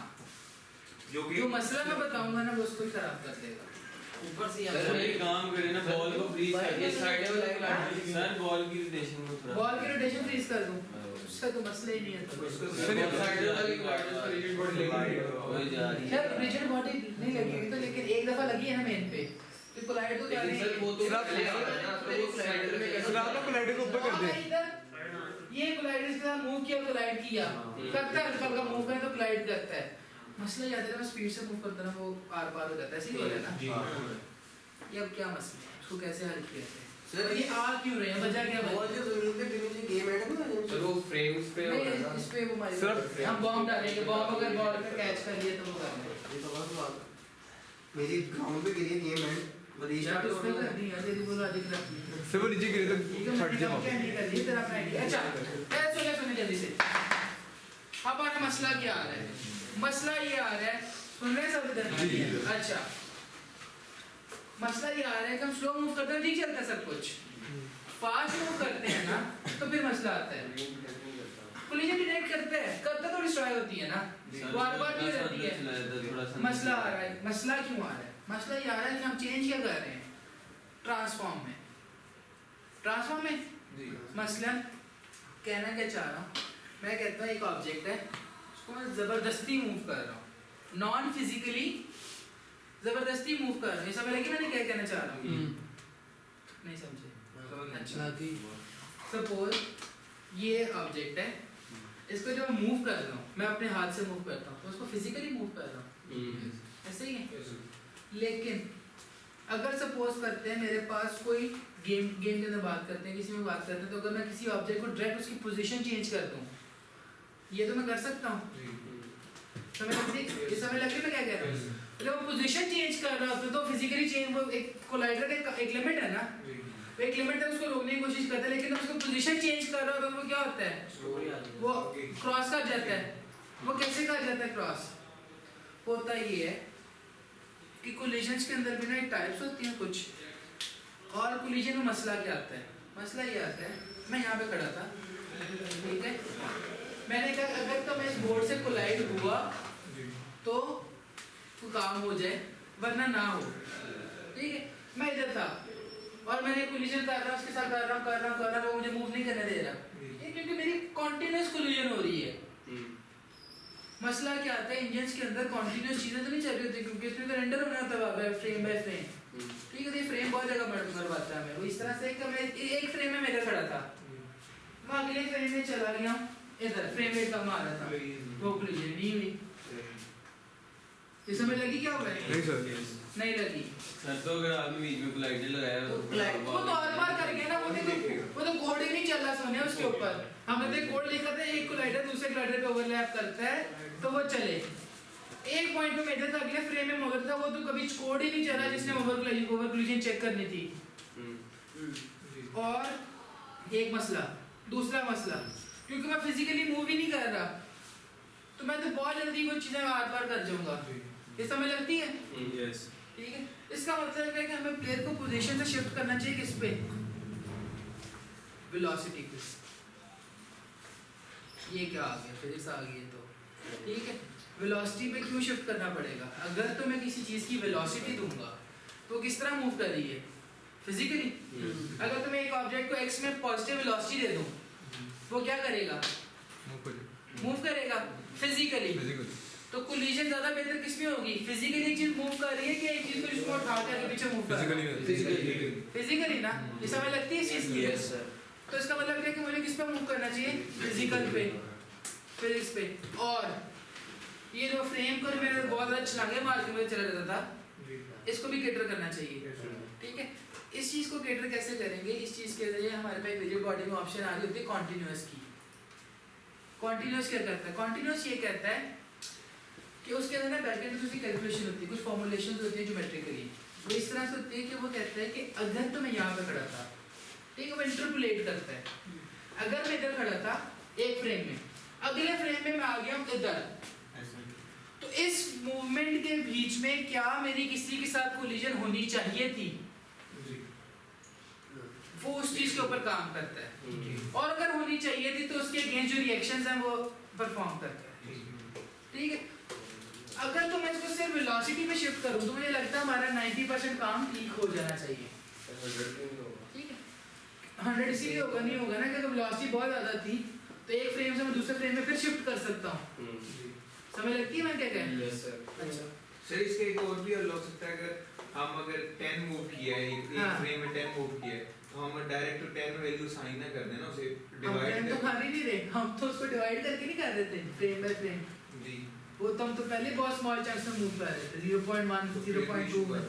जो कि जो मसला मैं बताऊंगा ना वो उसको ही खराब कर देगा। ऊपर से सर ये काम करें ना, बॉल को फ्रीज कर ये साइड वाला कोलाइडर सर बॉल की रोटेशन को थोड़ा बॉल की रोटेशन फ्रीज कर दूं, उसका तो मसला ही नहीं है। तो सर ये साइड वाली कोलाइडर पर रिजिड बॉडी हो जा रही है। यार रिजिड बॉडी नहीं लगेगी तो, लेकिन एक दफा लगी है ना मेन पे, तो कोलाइड तो कर लेकिन सर वो तो कोलाइडर में कैसे आपने कोलाइडर को ऊपर कर दे। ये कोलाइड इसके साथ मूव किया, कोलाइड किया, करता है हल्का हल्का मूव करें तो कोलाइड करता है। मसला ये आता है मैं स्पीड से मूव करता ना, वो आर पार हो जाता है, ऐसे ही हो रहा है ना। ये अब क्या मसला है, उसको कैसे हल किया जाए? सर ये आ क्यों रहे हैं, वजह क्या बॉल है? जो जमीन पे गिरनी चाहिए गेम एंड में सर वो फ्रेम्स पे होता है नहीं, ना। इस पे वो मारेगा। सिर्फ हम बॉम्ब डालेंगे, बॉम्ब अगर बॉल पे कैच कर लिए तो वो कर लेंगे। ये तो बस बात है। मेरी ग्राउंड पे गिरी गेम एंड बड़ी यार तो उसने कर दी है, तेरी बोलो अधिक रख ली। सिर्फ नीचे गिरे तो ठीक है, फट मैंने जाए क्या नहीं कर दी तेरा अपना आइडिया। अच्छा सुने जल्दी से, अब हमारा मसला क्या आ रहा है? मसला ये आ रहा है, सुन रहे हैं सब इधर? अच्छा, मसला ये आ रहा है कि हम स्लो मूव करते हैं, ठीक चलता है सब कुछ, फास्ट मूव करते हैं ना तो फिर मसला आता है। कोलिजन डिटेक्ट करता तो डिस्ट्रॉय होती है ना, बार-बार नहीं रहती है। मसला आ रहा है, मसला क्यों आ रहा है? मसला ये आ रहा है कि हम चेंज क्या कर रहे हैं ट्रांसफॉर्म में मसलन कहना क्या चाह रहा हूँ, मैं कहता हूँ एक ऑब्जेक्ट है, उसको मैं ज़बरदस्ती मूव कर रहा हूँ, नॉन फिजिकली ज़बरदस्ती मूव कर रहा हूँ। ये समझ लगी मैंने क्या कहना चाह रहा हूँ? नहीं समझे? अच्छा, सपोज ये ऑब्जेक्ट है, इसको जब मैं मूव कर रहा हूँ, मैं अपने हाथ से मूव करता हूँ तो उसको फिजिकली मूव कर रहा हूँ, ऐसे ही है। लेकिन अगर सपोज करते हैं मेरे पास कोई गेम के अंदर बात करते हैं, किसी में बात करते हैं, तो अगर मैं किसी ऑब्जेक्ट को डायरेक्ट उसकी पोजीशन चेंज कर दूं, ये तो मैं कर सकता हूँ। समझ लग रही मैं क्या कह रहा हूँ? जब वो पोजीशन चेंज कर रहा होता है तो फिजिकली चेंज, वो एक कोलाइडर का एक लिमिट है ना, एक लिमिट है, उसको रोकने की कोशिश करता है, लेकिन उसको पोजीशन चेंज कर रहा होता है तो वो क्या होता है, वो क्रॉस कर जाता है। वो कैसे कर जाता है क्रॉस? होता ये है कि कोलिजन्स के अंदर भी ना टाइप्स होती हैं कुछ, और कोलिजन में मसला क्या आता है? मसला ये आता है, मैं यहाँ पे खड़ा था, ठीक है, मैंने कहा अगर तो मैं इस बोर्ड से कोलाइड हुआ तो काम हो जाए, वरना ना हो, ठीक है। मैं इधर था और मैंने कोलिजन कर रहा, उसके साथ कर रहा, वो मुझे मूव नहीं करने दे रहा, ये क्योंकि मेरी कॉन्टिन्यूस कोलिजन हो रही है। मसला क्या आता है, इंजन्स के अंदर कॉन्टिन्यूस चीजें तो नहीं चल रही होती, क्योंकि इसमें तो रेंडर होना होता है फ्रेम बाय फ्रेम, ठीक है, तो ये फ्रेम बहुत जगह मरवाता है हमें। वो इस तरह से कि मैं एक फ्रेम में मेरा खड़ा था, मैं अगले फ्रेम में चला गया, इधर फ्रेम रेट कम आ रहा था, वो कोलिजन नहीं हुई। ये समझ लगी क्या हुआ है? नहीं सर, नहीं लगी। सर तो अगर आपने बीच में कोलाइडर लगाया तो वो तो हर बार कर गया ना, वो तो कोड ही नहीं चल रहा सोने उसके ऊपर। हमने तो कोड लिखा था एक कोलाइडर दूसरे कोलाइडर पे ओवरलैप करता है तो वो चले। एक पॉइंट पे मेजर था, अगले फ्रेम में मगर था, वो तो कभी कोड ही नहीं चला जिसने ओवर कोलिजन चेक करनी थी। और एक मसला, दूसरा मसला, क्योंकि मैं फिजिकली मूव ही नहीं कर रहा तो मैं तो बहुत जल्दी वो चीजें आर पार कर जाऊंगा। ये समझ लगती है? यस ठीक है, इसका मतलब है कि हमें प्लेयर को पोजीशन से शिफ्ट करना चाहिए किस पे? वेलोसिटी पे। ये क्या आ गया, फिजिक्स आ गई है तो ठीक है। वेलोसिटी पे क्यों शिफ्ट करना पड़ेगा? अगर तो मैं किसी चीज की वेलोसिटी दूंगा तो किस तरह मूव कर रही है? फिजिकली। अगर तो मैं एक ऑब्जेक्ट को एक्स में पॉजिटिव वेलोसिटी दे दूं वो क्या करेगा? मूव करेगा फिजिकली। तो कोलिजन ज्यादा बेहतर किस में होगी? फिजिकली एक चीज मूव कर रही है कि एक चीज को जिसको उठा के आगे पीछे मूव कर रही है? फिजिकली ना। ये समझ लगती है इस चीज की? Yes sir. तो इसका मतलब है कि मुझे किस पे मूव करना चाहिए? फिजिकल पे, फिजिक्स पे। और ये जो फ्रेम को मैंने बहुत ज्यादा छलांगे मार के मुझे चला जाता था, इसको भी कैटर करना चाहिए। ठीक है, इस चीज को कैटर कैसे करेंगे? इस चीज के लिए हमारे पास रिजिड बॉडी में ऑप्शन आ रही होती है कॉन्टिन्यूअस की। कॉन्टिन्यूअस क्या करता है? कॉन्टिन्यूअस ये कहता है कि उसके अंदर ना बैकएंड में उसकी कैलकुलेशन होती है, कुछ फॉर्मुलेशंस होती है ज्योमेट्रिकली। वो इस तरह से होती है कि वो कहता है कि अगर तो मैं यहाँ पे खड़ा था, ठीक है, वो इंटरपोलेट करता है। अगर मैं इधर खड़ा था एक फ्रेम में, अगले फ्रेम में मैं आ गया हूँ इधर, तो इस मूवमेंट के बीच में क्या मेरी किसी के साथ कोलिजन होनी चाहिए थी? वो उस चीज के ऊपर काम करता है। और अगर होनी चाहिए थी तो उसके अगेंस्ट जो रिएक्शंस हैं वो परफॉर्म करता है। ठीक है, अगर तो मैं इसको सिर्फ वेलोसिटी पे शिफ्ट करूं तो मुझे लगता है हमारा 90% काम ठीक हो जाना चाहिए। ठीक है, 100 इसीलिए होगा नहीं होगा ना कि अगर वेलोसिटी बहुत ज्यादा थी तो एक फ्रेम से मैं दूसरे फ्रेम में फिर शिफ्ट कर सकता हूँ। समझ लगती है मैं क्या कह रहा हूँ? Yes sir. अच्छा, सर इसका एक और भी हल हो सकता है, अगर 10 मूव किया है एक फ्रेम में 10 मूव किया है तो हम डायरेक्ट 10 वैल्यू साइन ना कर देना, उसे डिवाइड हम तो खाली नहीं रहे, हम तो उसको डिवाइड करके नहीं कर देते फ्रेम बाय फ्रेम। जी वो तो हम तो पहले बहुत स्मॉल चंक्स में मूव कर रहे थे 0.1 0.2 में,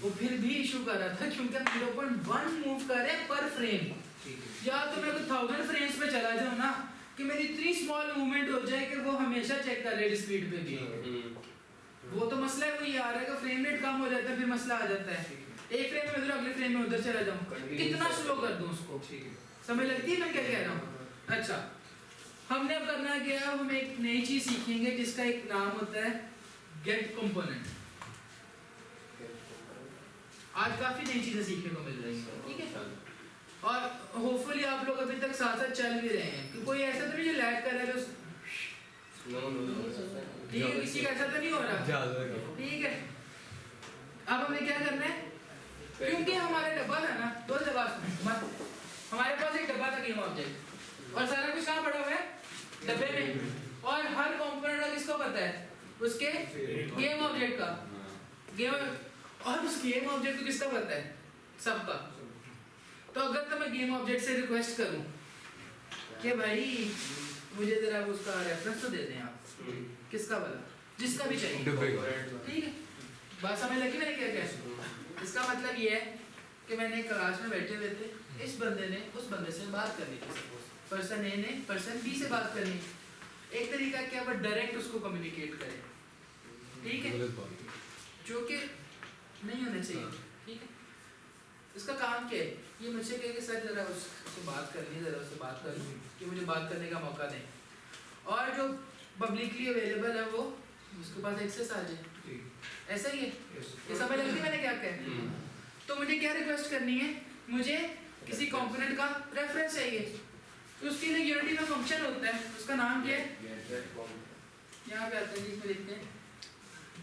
वो फिर भी इशू कर रहा था क्योंकि हम 0.1 मूव कर रहे हैं पर फ्रेम। ठीक है। या तो मैं 1000 फ्रेम्स पे चला जाऊं ना कि मेरी इतनी स्मॉल मूवमेंट हो जाए कि वो हमेशा चेक कर रहे स्पीड पे भी। वो तो मसला है, वही आ रहा है कि फ्रेम रेट कम हो जाता है, फिर मसला आ जाता है एक फ्रेम में उधर अगले फ्रेम में उधर चला जाऊं, कितना स्लो कर दूं उसको। ठीक है, समझ लगती है मैं क्या कह रहा हूँ? अच्छा, हमने अब करना क्या है, हम एक नई चीज सीखेंगे जिसका एक नाम होता है गेट कंपोनेंट। आज काफी नई चीजें सीखने को मिल रही है। ठीक है, और होपफुली आप लोग अभी तक साथ साथ चल भी रहे हैं कि कोई ऐसा तो नहीं जो लैग कर रहा है ठीक है, किसी का ऐसा तो नहीं हो रहा। ठीक है, अब हमें क्या करना है, क्योंकि हमारा डब्बा था ना, दो डब्बा हमारे पास एक डब्बा था गेम ऑब्जेक्ट और सारा कुछ कहाँ पड़ा हुआ है? डब्बे में। और हर कंपोनेंट का किसको पता है? उसके गेम ऑब्जेक्ट का। गेम और उस गेम ऑब्जेक्ट को किसका पता है? सबका। तो अगर तो मैं गेम ऑब्जेक्ट से रिक्वेस्ट करूं कि भाई मुझे जरा उसका रेफरेंस तो दे दें आप, किसका वाला? जिसका भी चाहिए। ठीक है, बात समझ लगी मैंने क्या कहा? इसका मतलब ये है कि मैंने क्लास में बैठे हुए थे, इस बंदे ने उस बंदे से बात करनी थी, पर्सन ए ने पर्सन बी से बात करनी। एक तरीका क्या, वो डायरेक्ट उसको कम्युनिकेट करे। ठीक है, जो कि नहीं होना चाहिए। ठीक है, इसका काम क्या है? ये मुझसे कहे कि सर जरा उससे बात करनी, जरा उससे बात कर लूँ कि मुझे बात करने का मौका दें, और जो पब्लिकली अवेलेबल है वो उसके पास एक्सेस आ जाए। ऐसा ही है, ये समझ लगती है मैंने क्या कहा? तो मुझे क्या रिक्वेस्ट करनी है? मुझे किसी कंपोनेंट का रेफरेंस चाहिए, तो उसके लिए यूनिटी में फंक्शन होता है, उसका नाम क्या है? यहाँ पे आता है, इसमें लिखते हैं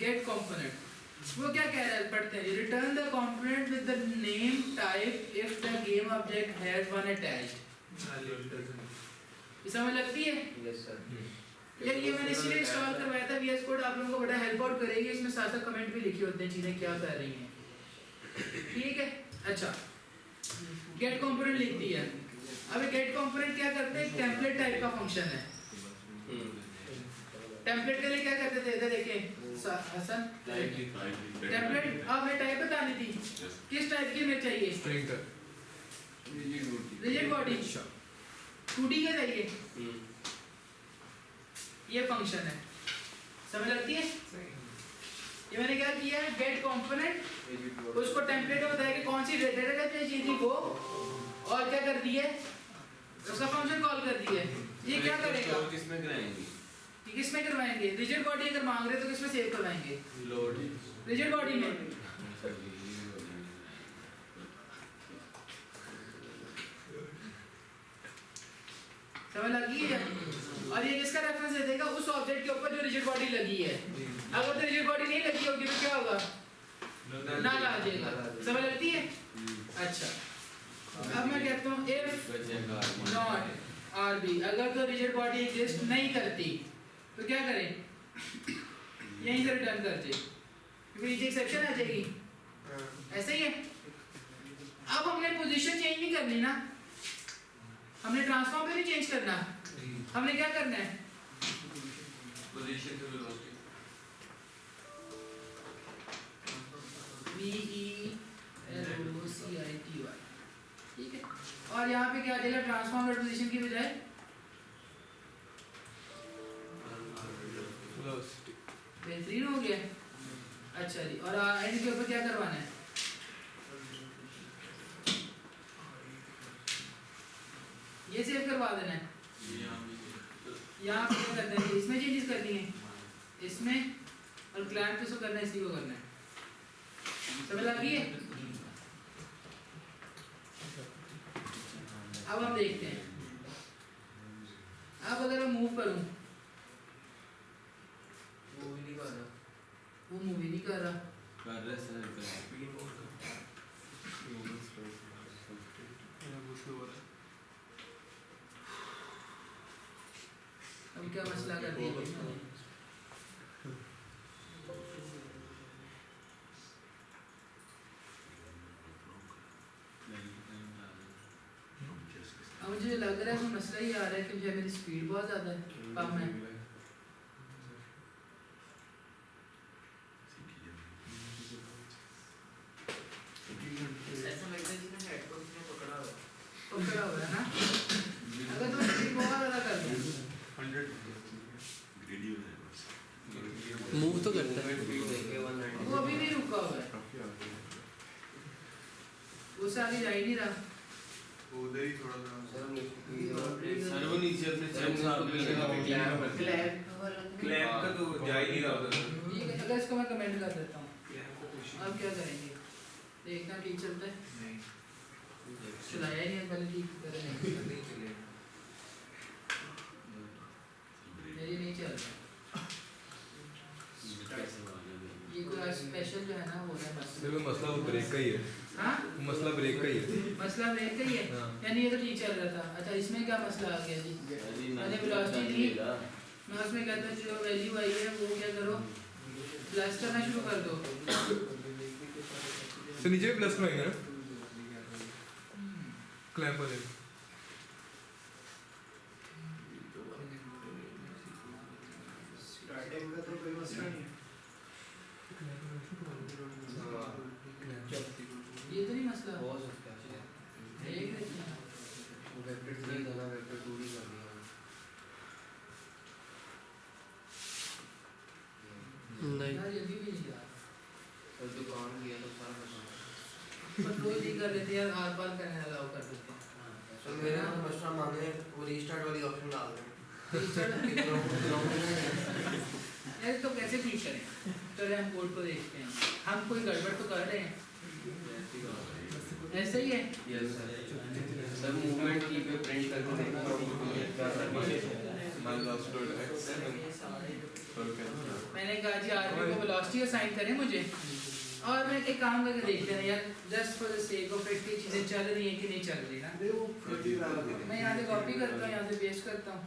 गेट कंपोनेंट। वो क्या कह रहा है, पढ़ते हैं, return the component with the name type if the game object has one attached. ये समझ लगती है? Yes sir. यार ये मैंने इसलिए इंस्टॉल करवाया था VS कोड, आप लोगों को बड़ा हेल्प आउट करेगी, इसमें साथ साथ कमेंट भी लिखे होते हैं चीजें क्या कर रही हैं। ठीक है। अच्छा, गेट कंपोनेंट लिख दिया। अब गेट कंपोनेंट क्या करते हैं, टेम्पलेट टाइप का फंक्शन है। टेम्पलेट के लिए क्या करते थे, इधर देखिए हसन, टेम्पलेट अब हमें टाइप बतानी थी, किस टाइप की हमें चाहिए, स्ट्रिंग का रिजिड बॉडी 2D का चाहिए, ये फंक्शन है, समझ लगती है। ये मैंने क्या किया है, गेट कंपोनेंट, उसको टेम्पलेट में बताया कि कौन सी डेटा टाइप चाहिए थी वो, और क्या कर दिया है, उसका फंक्शन कॉल कर दिया है। ये क्या करेगा, किसमें कराएंगे, ये किसमें करवाएंगे, रिजिड बॉडी अगर मांग रहे तो किसमें सेव करवाएंगे, लोड रिजिड बॉडी में। समझ लगी है। और ये किसका रेफरेंस दे देगा, उस ऑब्जेक्ट के ऊपर जो रिजिड बॉडी लगी है। अगर तो रिजिड बॉडी नहीं लगी होगी तो क्या होगा, नल आ जाएगा। समझ लगती है। अच्छा, अब मैं कहता हूँ इफ नॉट आरबी, अगर तो रिजिड बॉडी एग्जिस्ट नहीं करती तो क्या करें, यहीं से रिटर्न कर दे, क्योंकि नीचे एक्सेप्शन आ जाएगी। ऐसे ही है। अब हमने पोजीशन चेंज नहीं करनी ना, हमने ट्रांसफॉर्म भी नहीं चेंज करना, हमने क्या करना है, पोजीशन टू वेलोसिटी VELOCITY, ठीक है। और यहाँ पे क्या देगा, ट्रांसफॉर्म डॉट पोजीशन की बजाय वेलोसिटी। बेहतरीन हो गया। अच्छा जी, और एंड के ऊपर क्या करवाना है, ये सेव करवा देना है। यहाँ पे क्या करना है, इसमें चेंजेस करनी है, इसमें, और क्लाइंट किसको करना है, इसी को करना है। समझ आ गई है। अब हम देखते हैं, अब अगर मैं मूव करूं, वो भी नहीं कर रहा, वो मूव ही नहीं कर रहा, कर रहे सर अब क्या मसला कर दिया भाई मैंने। अब मुझे लग रहा है कि मसला ही आ रहा है कि मुझे मेरी स्पीड बहुत ज़्यादा है, कम है। ऐसा लगता है जिसने हेडफोन से पकड़ा हुआ है। पकड़ा हुआ है ना। अगर तो स्पीड बहुत ज़्यादा कर दूँ, 100 मूव तो करता है, वो अभी भी रुका हुआ है, काफी आगे है। उससे आगे जा ही नहीं रहा। उधर ही थोड़ा सा सर वो नीचे अपने चेक साहब में क्लैप का तो जा ही नहीं रहा उधर। ठीक है, अगर इसको मैं कमेंट कर देता हूँ, अब क्या करेंगे, देखना ठीक चलता है, नहीं चलाया ही नहीं पहले, ठीक करें नहीं चलेगा। मेरी नहीं चल रहा। ये कोई स्पेशल जो है ना हो रहा है बस। देखो मसला वो ब्रेक का ही है। हाँ, मसला ब्रेक का ही है। मसला ब्रेक का ही है। हाँ। यानी ये तो ठीक चल रहा था। अच्छा, इसमें क्या मसला आ गया जी, मैंने वेलोसिटी दी, मैं उसमें कहता हूँ जो वैल्यू आई है वो क्या करो, प्लस करना शुरू कर दो। तो नीचे भी प्लस में आएगा ना क्लैंप वाले। स्टार्टिंग का तो कोई मसला नहीं है। ये तो नहीं मसला, हो सकता है देख लेते हैं। वो वेक्टर 3 था ना, वेक्टर 2 ही कर दिया नहीं यार ये भी नहीं जा और दुकान गया तो सारा खत्म। पर रोज ही कर लेते हैं यार, आर पार करने अलाउ कर देते हैं। तो मेरा मसला मांगे वो रीस्टार्ट वाली ऑप्शन डाल दें। यार तो कैसे ठीक करें, चलिए हम कोड को देखते हैं, हम कोई गड़बड़ तो कर रहे हैं, ऐसे ही है। यस सर, सर मूवमेंट की पे प्रिंट करके देखना क्या सर्विस मैंने कहा जी आरपी को वेलोसिटी असाइन करें मुझे, और मैं एक काम करके देखते हैं यार, just for the sake of it, की चीजें चल रही हैं कि नहीं चल रही ना। मैं यहाँ से कॉपी करता हूँ, यहाँ से पेस्ट करता हूँ।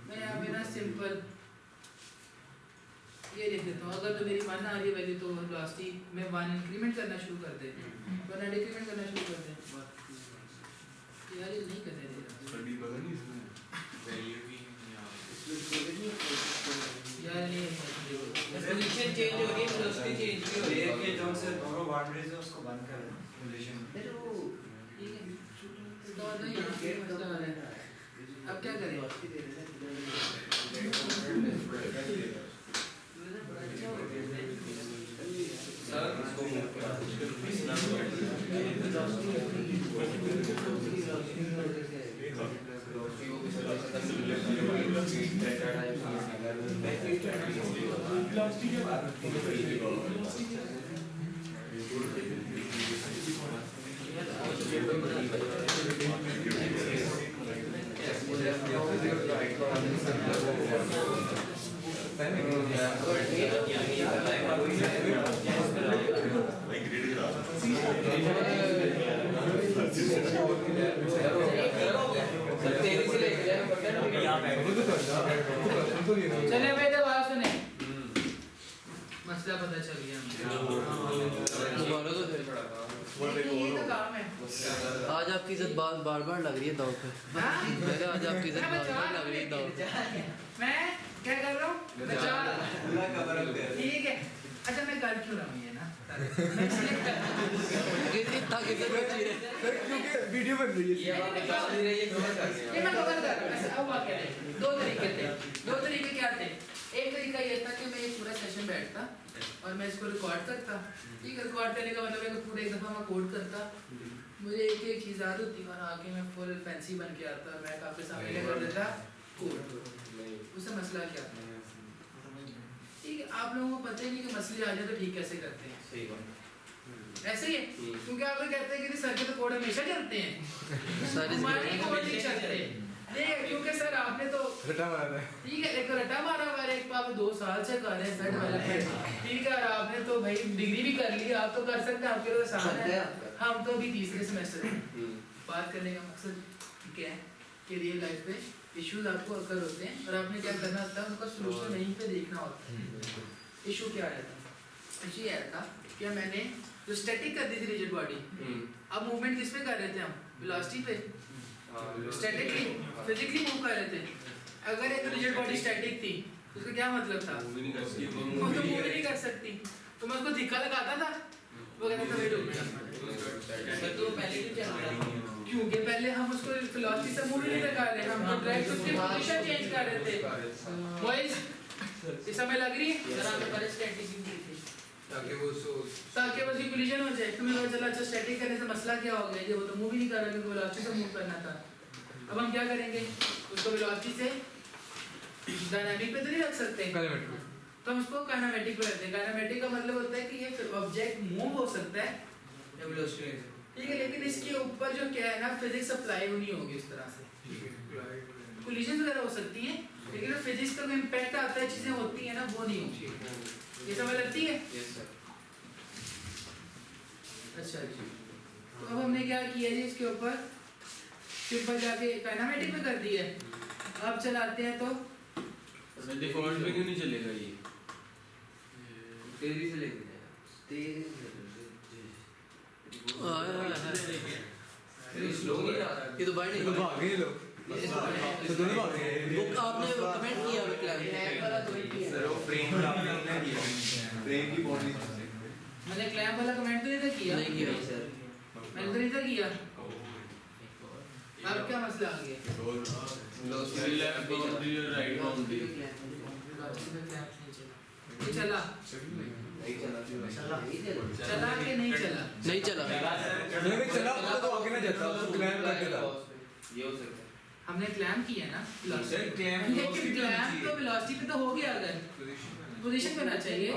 मैं यहाँ पे ना सिंपल ये लिख देता हूँ, अगर तो मेरी 1 आ रही है वैल्यू तो वेलोसिटी में 1 इंक्रीमेंट करना शुरू कर दे, 1 डिक्रीमेंट करना शुरू कर दे। यार ये नहीं करने दे रहा स्टडी पता नहीं इसमें वैल्यू भी यार नहीं पोजीशन चेंज हो रही है, वेलोसिटी चेंज भी हो रही है। लेयर के जो से दोनों बाउंड्रीज है उसको बंद कर देना पोजीशन में। ठीक है तो आता है यहाँ पे मसला आ रहा है। अब क्या करें? चले भाई तो बात सुने, मसला पता चल गया ये तो काम है। आज आपकी इज्जत बार बार लग रही है दाव पे। हाँ? मैंने आज आपकी इज्जत बार लग रही है दाव पे। मैं क्या कर रहा हूँ? मैं चाह रहा हूँ। पूरा कवर अप कर। ठीक है, अच्छा मैं कर क्यों रहा हूँ ये ना? मैं इसलिए कर रहा हूँ। इतना कितना चाहिए सर क्योंकि वीडियो बन रही है ये मैं कवर कर रहा हूँ। ऐसा हुआ क्या है? दो तरीके थे। दो तरीके क्या थे? एक तरीका ये था कि मैं एक पूरा सेशन बैठता और मैं इसको रिकॉर्ड करता। ठीक है, रिकॉर्ड करने का मतलब है कि पूरे एक दफ़ा मैं कोड करता, मुझे एक एक चीज़ याद होती और आके मैं फुल फैंसी बन के आता, मैं आपके सामने क्या कर देता कोड। उससे मसला क्या था? ठीक है, आप लोगों को पता ही नहीं कि मसले आ जाए तो ठीक कैसे करते हैं। सही बात। ऐसे ही है, क्योंकि आप लोग कहते हैं कि सर के तो कोड हमेशा चलते हैं, सारी हमारे कोड नहीं चलते। ठीक है, क्योंकि सर आपने तो रटा मारा था ठीक है एक रटा मारा हुआ है, एक तो आप 2 साल से कर रहे हैं वेब डेवलपमेंट। ठीक है, और आपने तो भाई डिग्री भी कर ली, आप तो कर सकते हैं, आपके लिए आसान है। हम तो अभी तीसरे सेमेस्टर में। बात करने का मकसद क्या है कि रियल लाइफ पे इश्यूज आपको अकर होते हैं और आपने क्या करना होता है, उनका सोल्यूशन वहीं पे देखना होता है। इशू क्या आया था? इशू ये आया था कि मैंने जो स्टैटिक कर दी थी रिजिड बॉडी, अब मूवमेंट किस पे कर रहे थे हम? वेलोसिटी पे। स्टैटिकली फिजिकली मूव कर रहे थे। अगर एक रिजिड बॉडी स्टैटिक थी तो उसका क्या मतलब था? वो तो मूव नहीं कर सकती। तो मैं उसको धिक्का लगाता था, वो कहता था वेट हो गया। सर तो पहले क्यों चल रहा है? क्योंकि पहले हम उसको वेलोसिटी से मूव नहीं लगा रहे, हम तो डायरेक्ट उसकी पोजीशन चेंज कर रहे थे। बॉयज ये समय लग रही है? सर आपने पहले स्टैटिक क्यों की थी? ताकि वो ताकि बस ये कोलिजन हो जाए। तुम्हें पता चला अच्छा स्टैटिक करने से मसला क्या हो गया, ये वो तो मूव ही नहीं कर रहा क्योंकि वेलोसिटी से मूव करना था। अब हम क्या करेंगे, उसको वेलोसिटी से डायनामिक पे तो नहीं रख सकते, तो हम उसको काइनेमेटिक पे रखते हैं। काइनेमेटिक का मतलब होता है कि ये ऑब्जेक्ट मूव हो सकता है वेलोसिटी से, ठीक है, लेकिन इसके ऊपर जो क्या है ना फिजिक्स अप्लाई नहीं होगी इस तरह से। कोलिजन वगैरह हो सकती है लेकिन जो फिजिक्स का इम्पैक्ट आता है, चीजें होती है ना, वो नहीं होती। ये समझ लगती है? अच्छा जी, तो अब हमने क्या किया जी, इसके ऊपर सिंपल जाके काइनेमेटिक में कर दिया है। अब चलाते हैं तो डिफॉल्ट में क्यों नहीं चलेगा ये? तेजी से लेके जाएगा। स्लो नहीं जा रहा। ये तो बाहर नहीं भाग गए लोग तो दोनों भाग गए। बुक आपने कमेंट किया है क्लास सर वो फ्रेम आपने नहीं किया, फ्रेम की बॉडी मैंने क्लैम्प वाला कमेंट तो नहीं था किया, नहीं किया सर। मैंने तो नहीं था किया। अब क्या मसला आ गया? लेफ्ट बाउंड्री और राइट बाउंड्री ये चला चला कि नहीं चला? नहीं चला। मैंने चला तो आगे ना जाता, उसको क्लैम्प कर देता। ये हो सकता है। हमने क्लैम्प किया ना सर क्लैम्प लेकिन क्लैम्प तो वेलोसिटी पे तो हो गया, अगर पोजीशन करना चाहिए।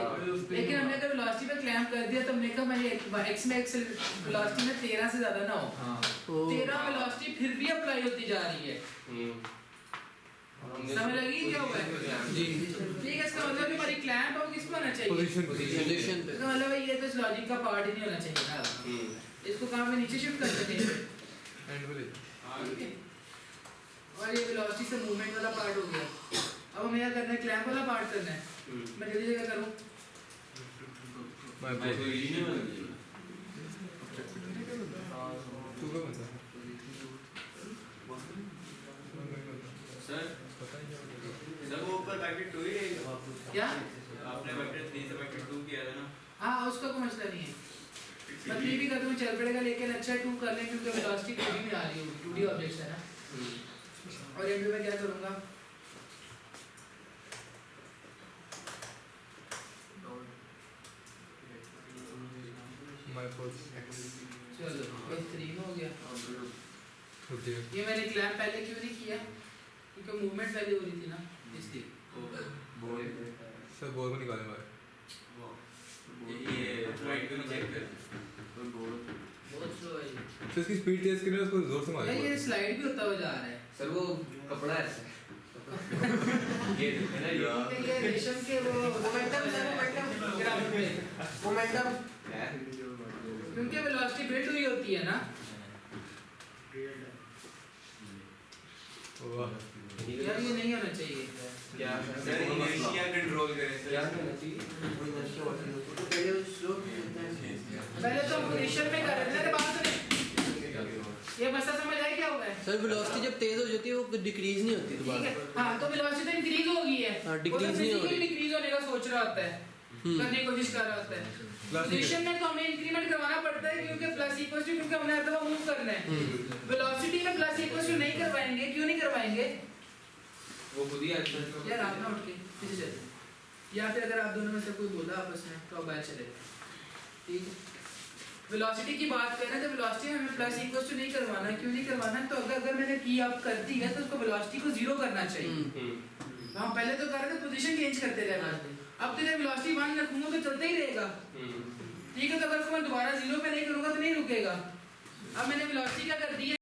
लेकिन हमने अगर वेलोसिटी पे क्लैम्प कर दिया तो हमने कहा मैंने एक्स में एक्स वेलोसिटी में 13 से ज्यादा ना हो, 13 वेलोसिटी फिर भी अप्लाई होती जा रही है। समझ लगी क्या हुआ है? जी ठीक है, इसका मतलब हमारी क्लैम्प अब किस पे होना चाहिए? पोजीशन पोजीशन पे। इसका मतलब है ये तो इस लॉजिक का पार्ट ही नहीं होना चाहिए ना। इसको कहाँ पे नीचे शिफ्ट कर देंगे और ये वेलोसिटी से मूवमेंट वाला पार्ट हो गया। अब हमें क्या करना है, क्लैम्प वाला पार्ट करना है। मैं जल्दी से क्या करूँ? मैं कोई नहीं बन तू क्या बता सर वो ऊपर पैकेट 2 ही रहेगा क्या? आपने पैकेट 3 से पैकेट 2 किया था ना हाँ उसका कोई मसला नहीं है, मैं 3 भी कर दूँ चल पड़ेगा, लेकिन अच्छा है 2 कर लें क्योंकि वेलोसिटी 2D में आ रही होगी, 2D ऑब्जेक्ट्स है ना। और एंड में क्या करूँगा? माय फर्स्ट चलो बस 3 हो गया। ओके ये मैंने क्लैप पहले क्यों नहीं किया? क्योंकि मूवमेंट पहले हो रही थी ना, इसलिए। सर बोल को निकाले मारे ये राइट को चेक कर बहुत स्लो है ये। सर इसकी स्पीड तेज करने उसको जोर से यार मारे ये स्लाइड भी होता हुआ जा रहा है। सर वो कपड़ा है ये है ना ये रेशम के वो मोमेंटम ग्राउंड पे मोमेंटम, क्योंकि वेलोसिटी बिल्ड हुई होती है ना। वाह यार ये नहीं होना चाहिए। क्या सर इनर्शिया कंट्रोल करें सर। क्या करना चाहिए पहले तो हम रेशम में कर रहे थे, बात सुनिए, ये मसला समझ आया क्या होगा है? सर वेलोसिटी जब तेज हो जाती है वो डिक्रीज नहीं होती ठीक दोबारा। है, हाँ तो वेलोसिटी इंक्रीज हो गई है, हाँ, decrease नहीं हो रही। डिक्रीज होने का सोच रहा होता है, करने की कोशिश कर रहा होता है। पोजीशन में तो हमें इंक्रीमेंट करवाना पड़ता है क्योंकि प्लस इक्वल टू, क्योंकि हमने हर दफा मूव करना है। वेलोसिटी में प्लस इक्वल टू नहीं करवाएंगे, क्यों नहीं करवाएंगे? वो खुद ही आता है यार आप ना उठ के किसी चले, या फिर अगर आप दोनों में से कोई बोला आपस में तो आप बाहर चले, ठीक है। वेलोसिटी की बात करें तो वेलोसिटी में हमें प्लस इक्वल टू नहीं करवाना, क्यों नहीं करवाना? तो अगर मैंने की आप करती है तो उसको वेलोसिटी को 0 करना चाहिए। हम पहले तो कर रहे थे पोजीशन चेंज करते रहना, अब तो जब वेलोसिटी 1 रखूंगा तो चलता ही रहेगा, ठीक है। तो अगर मैं दोबारा 0 पे नहीं करूंगा तो नहीं रुकेगा। अब मैंने वेलोसिटी क्या कर दी है,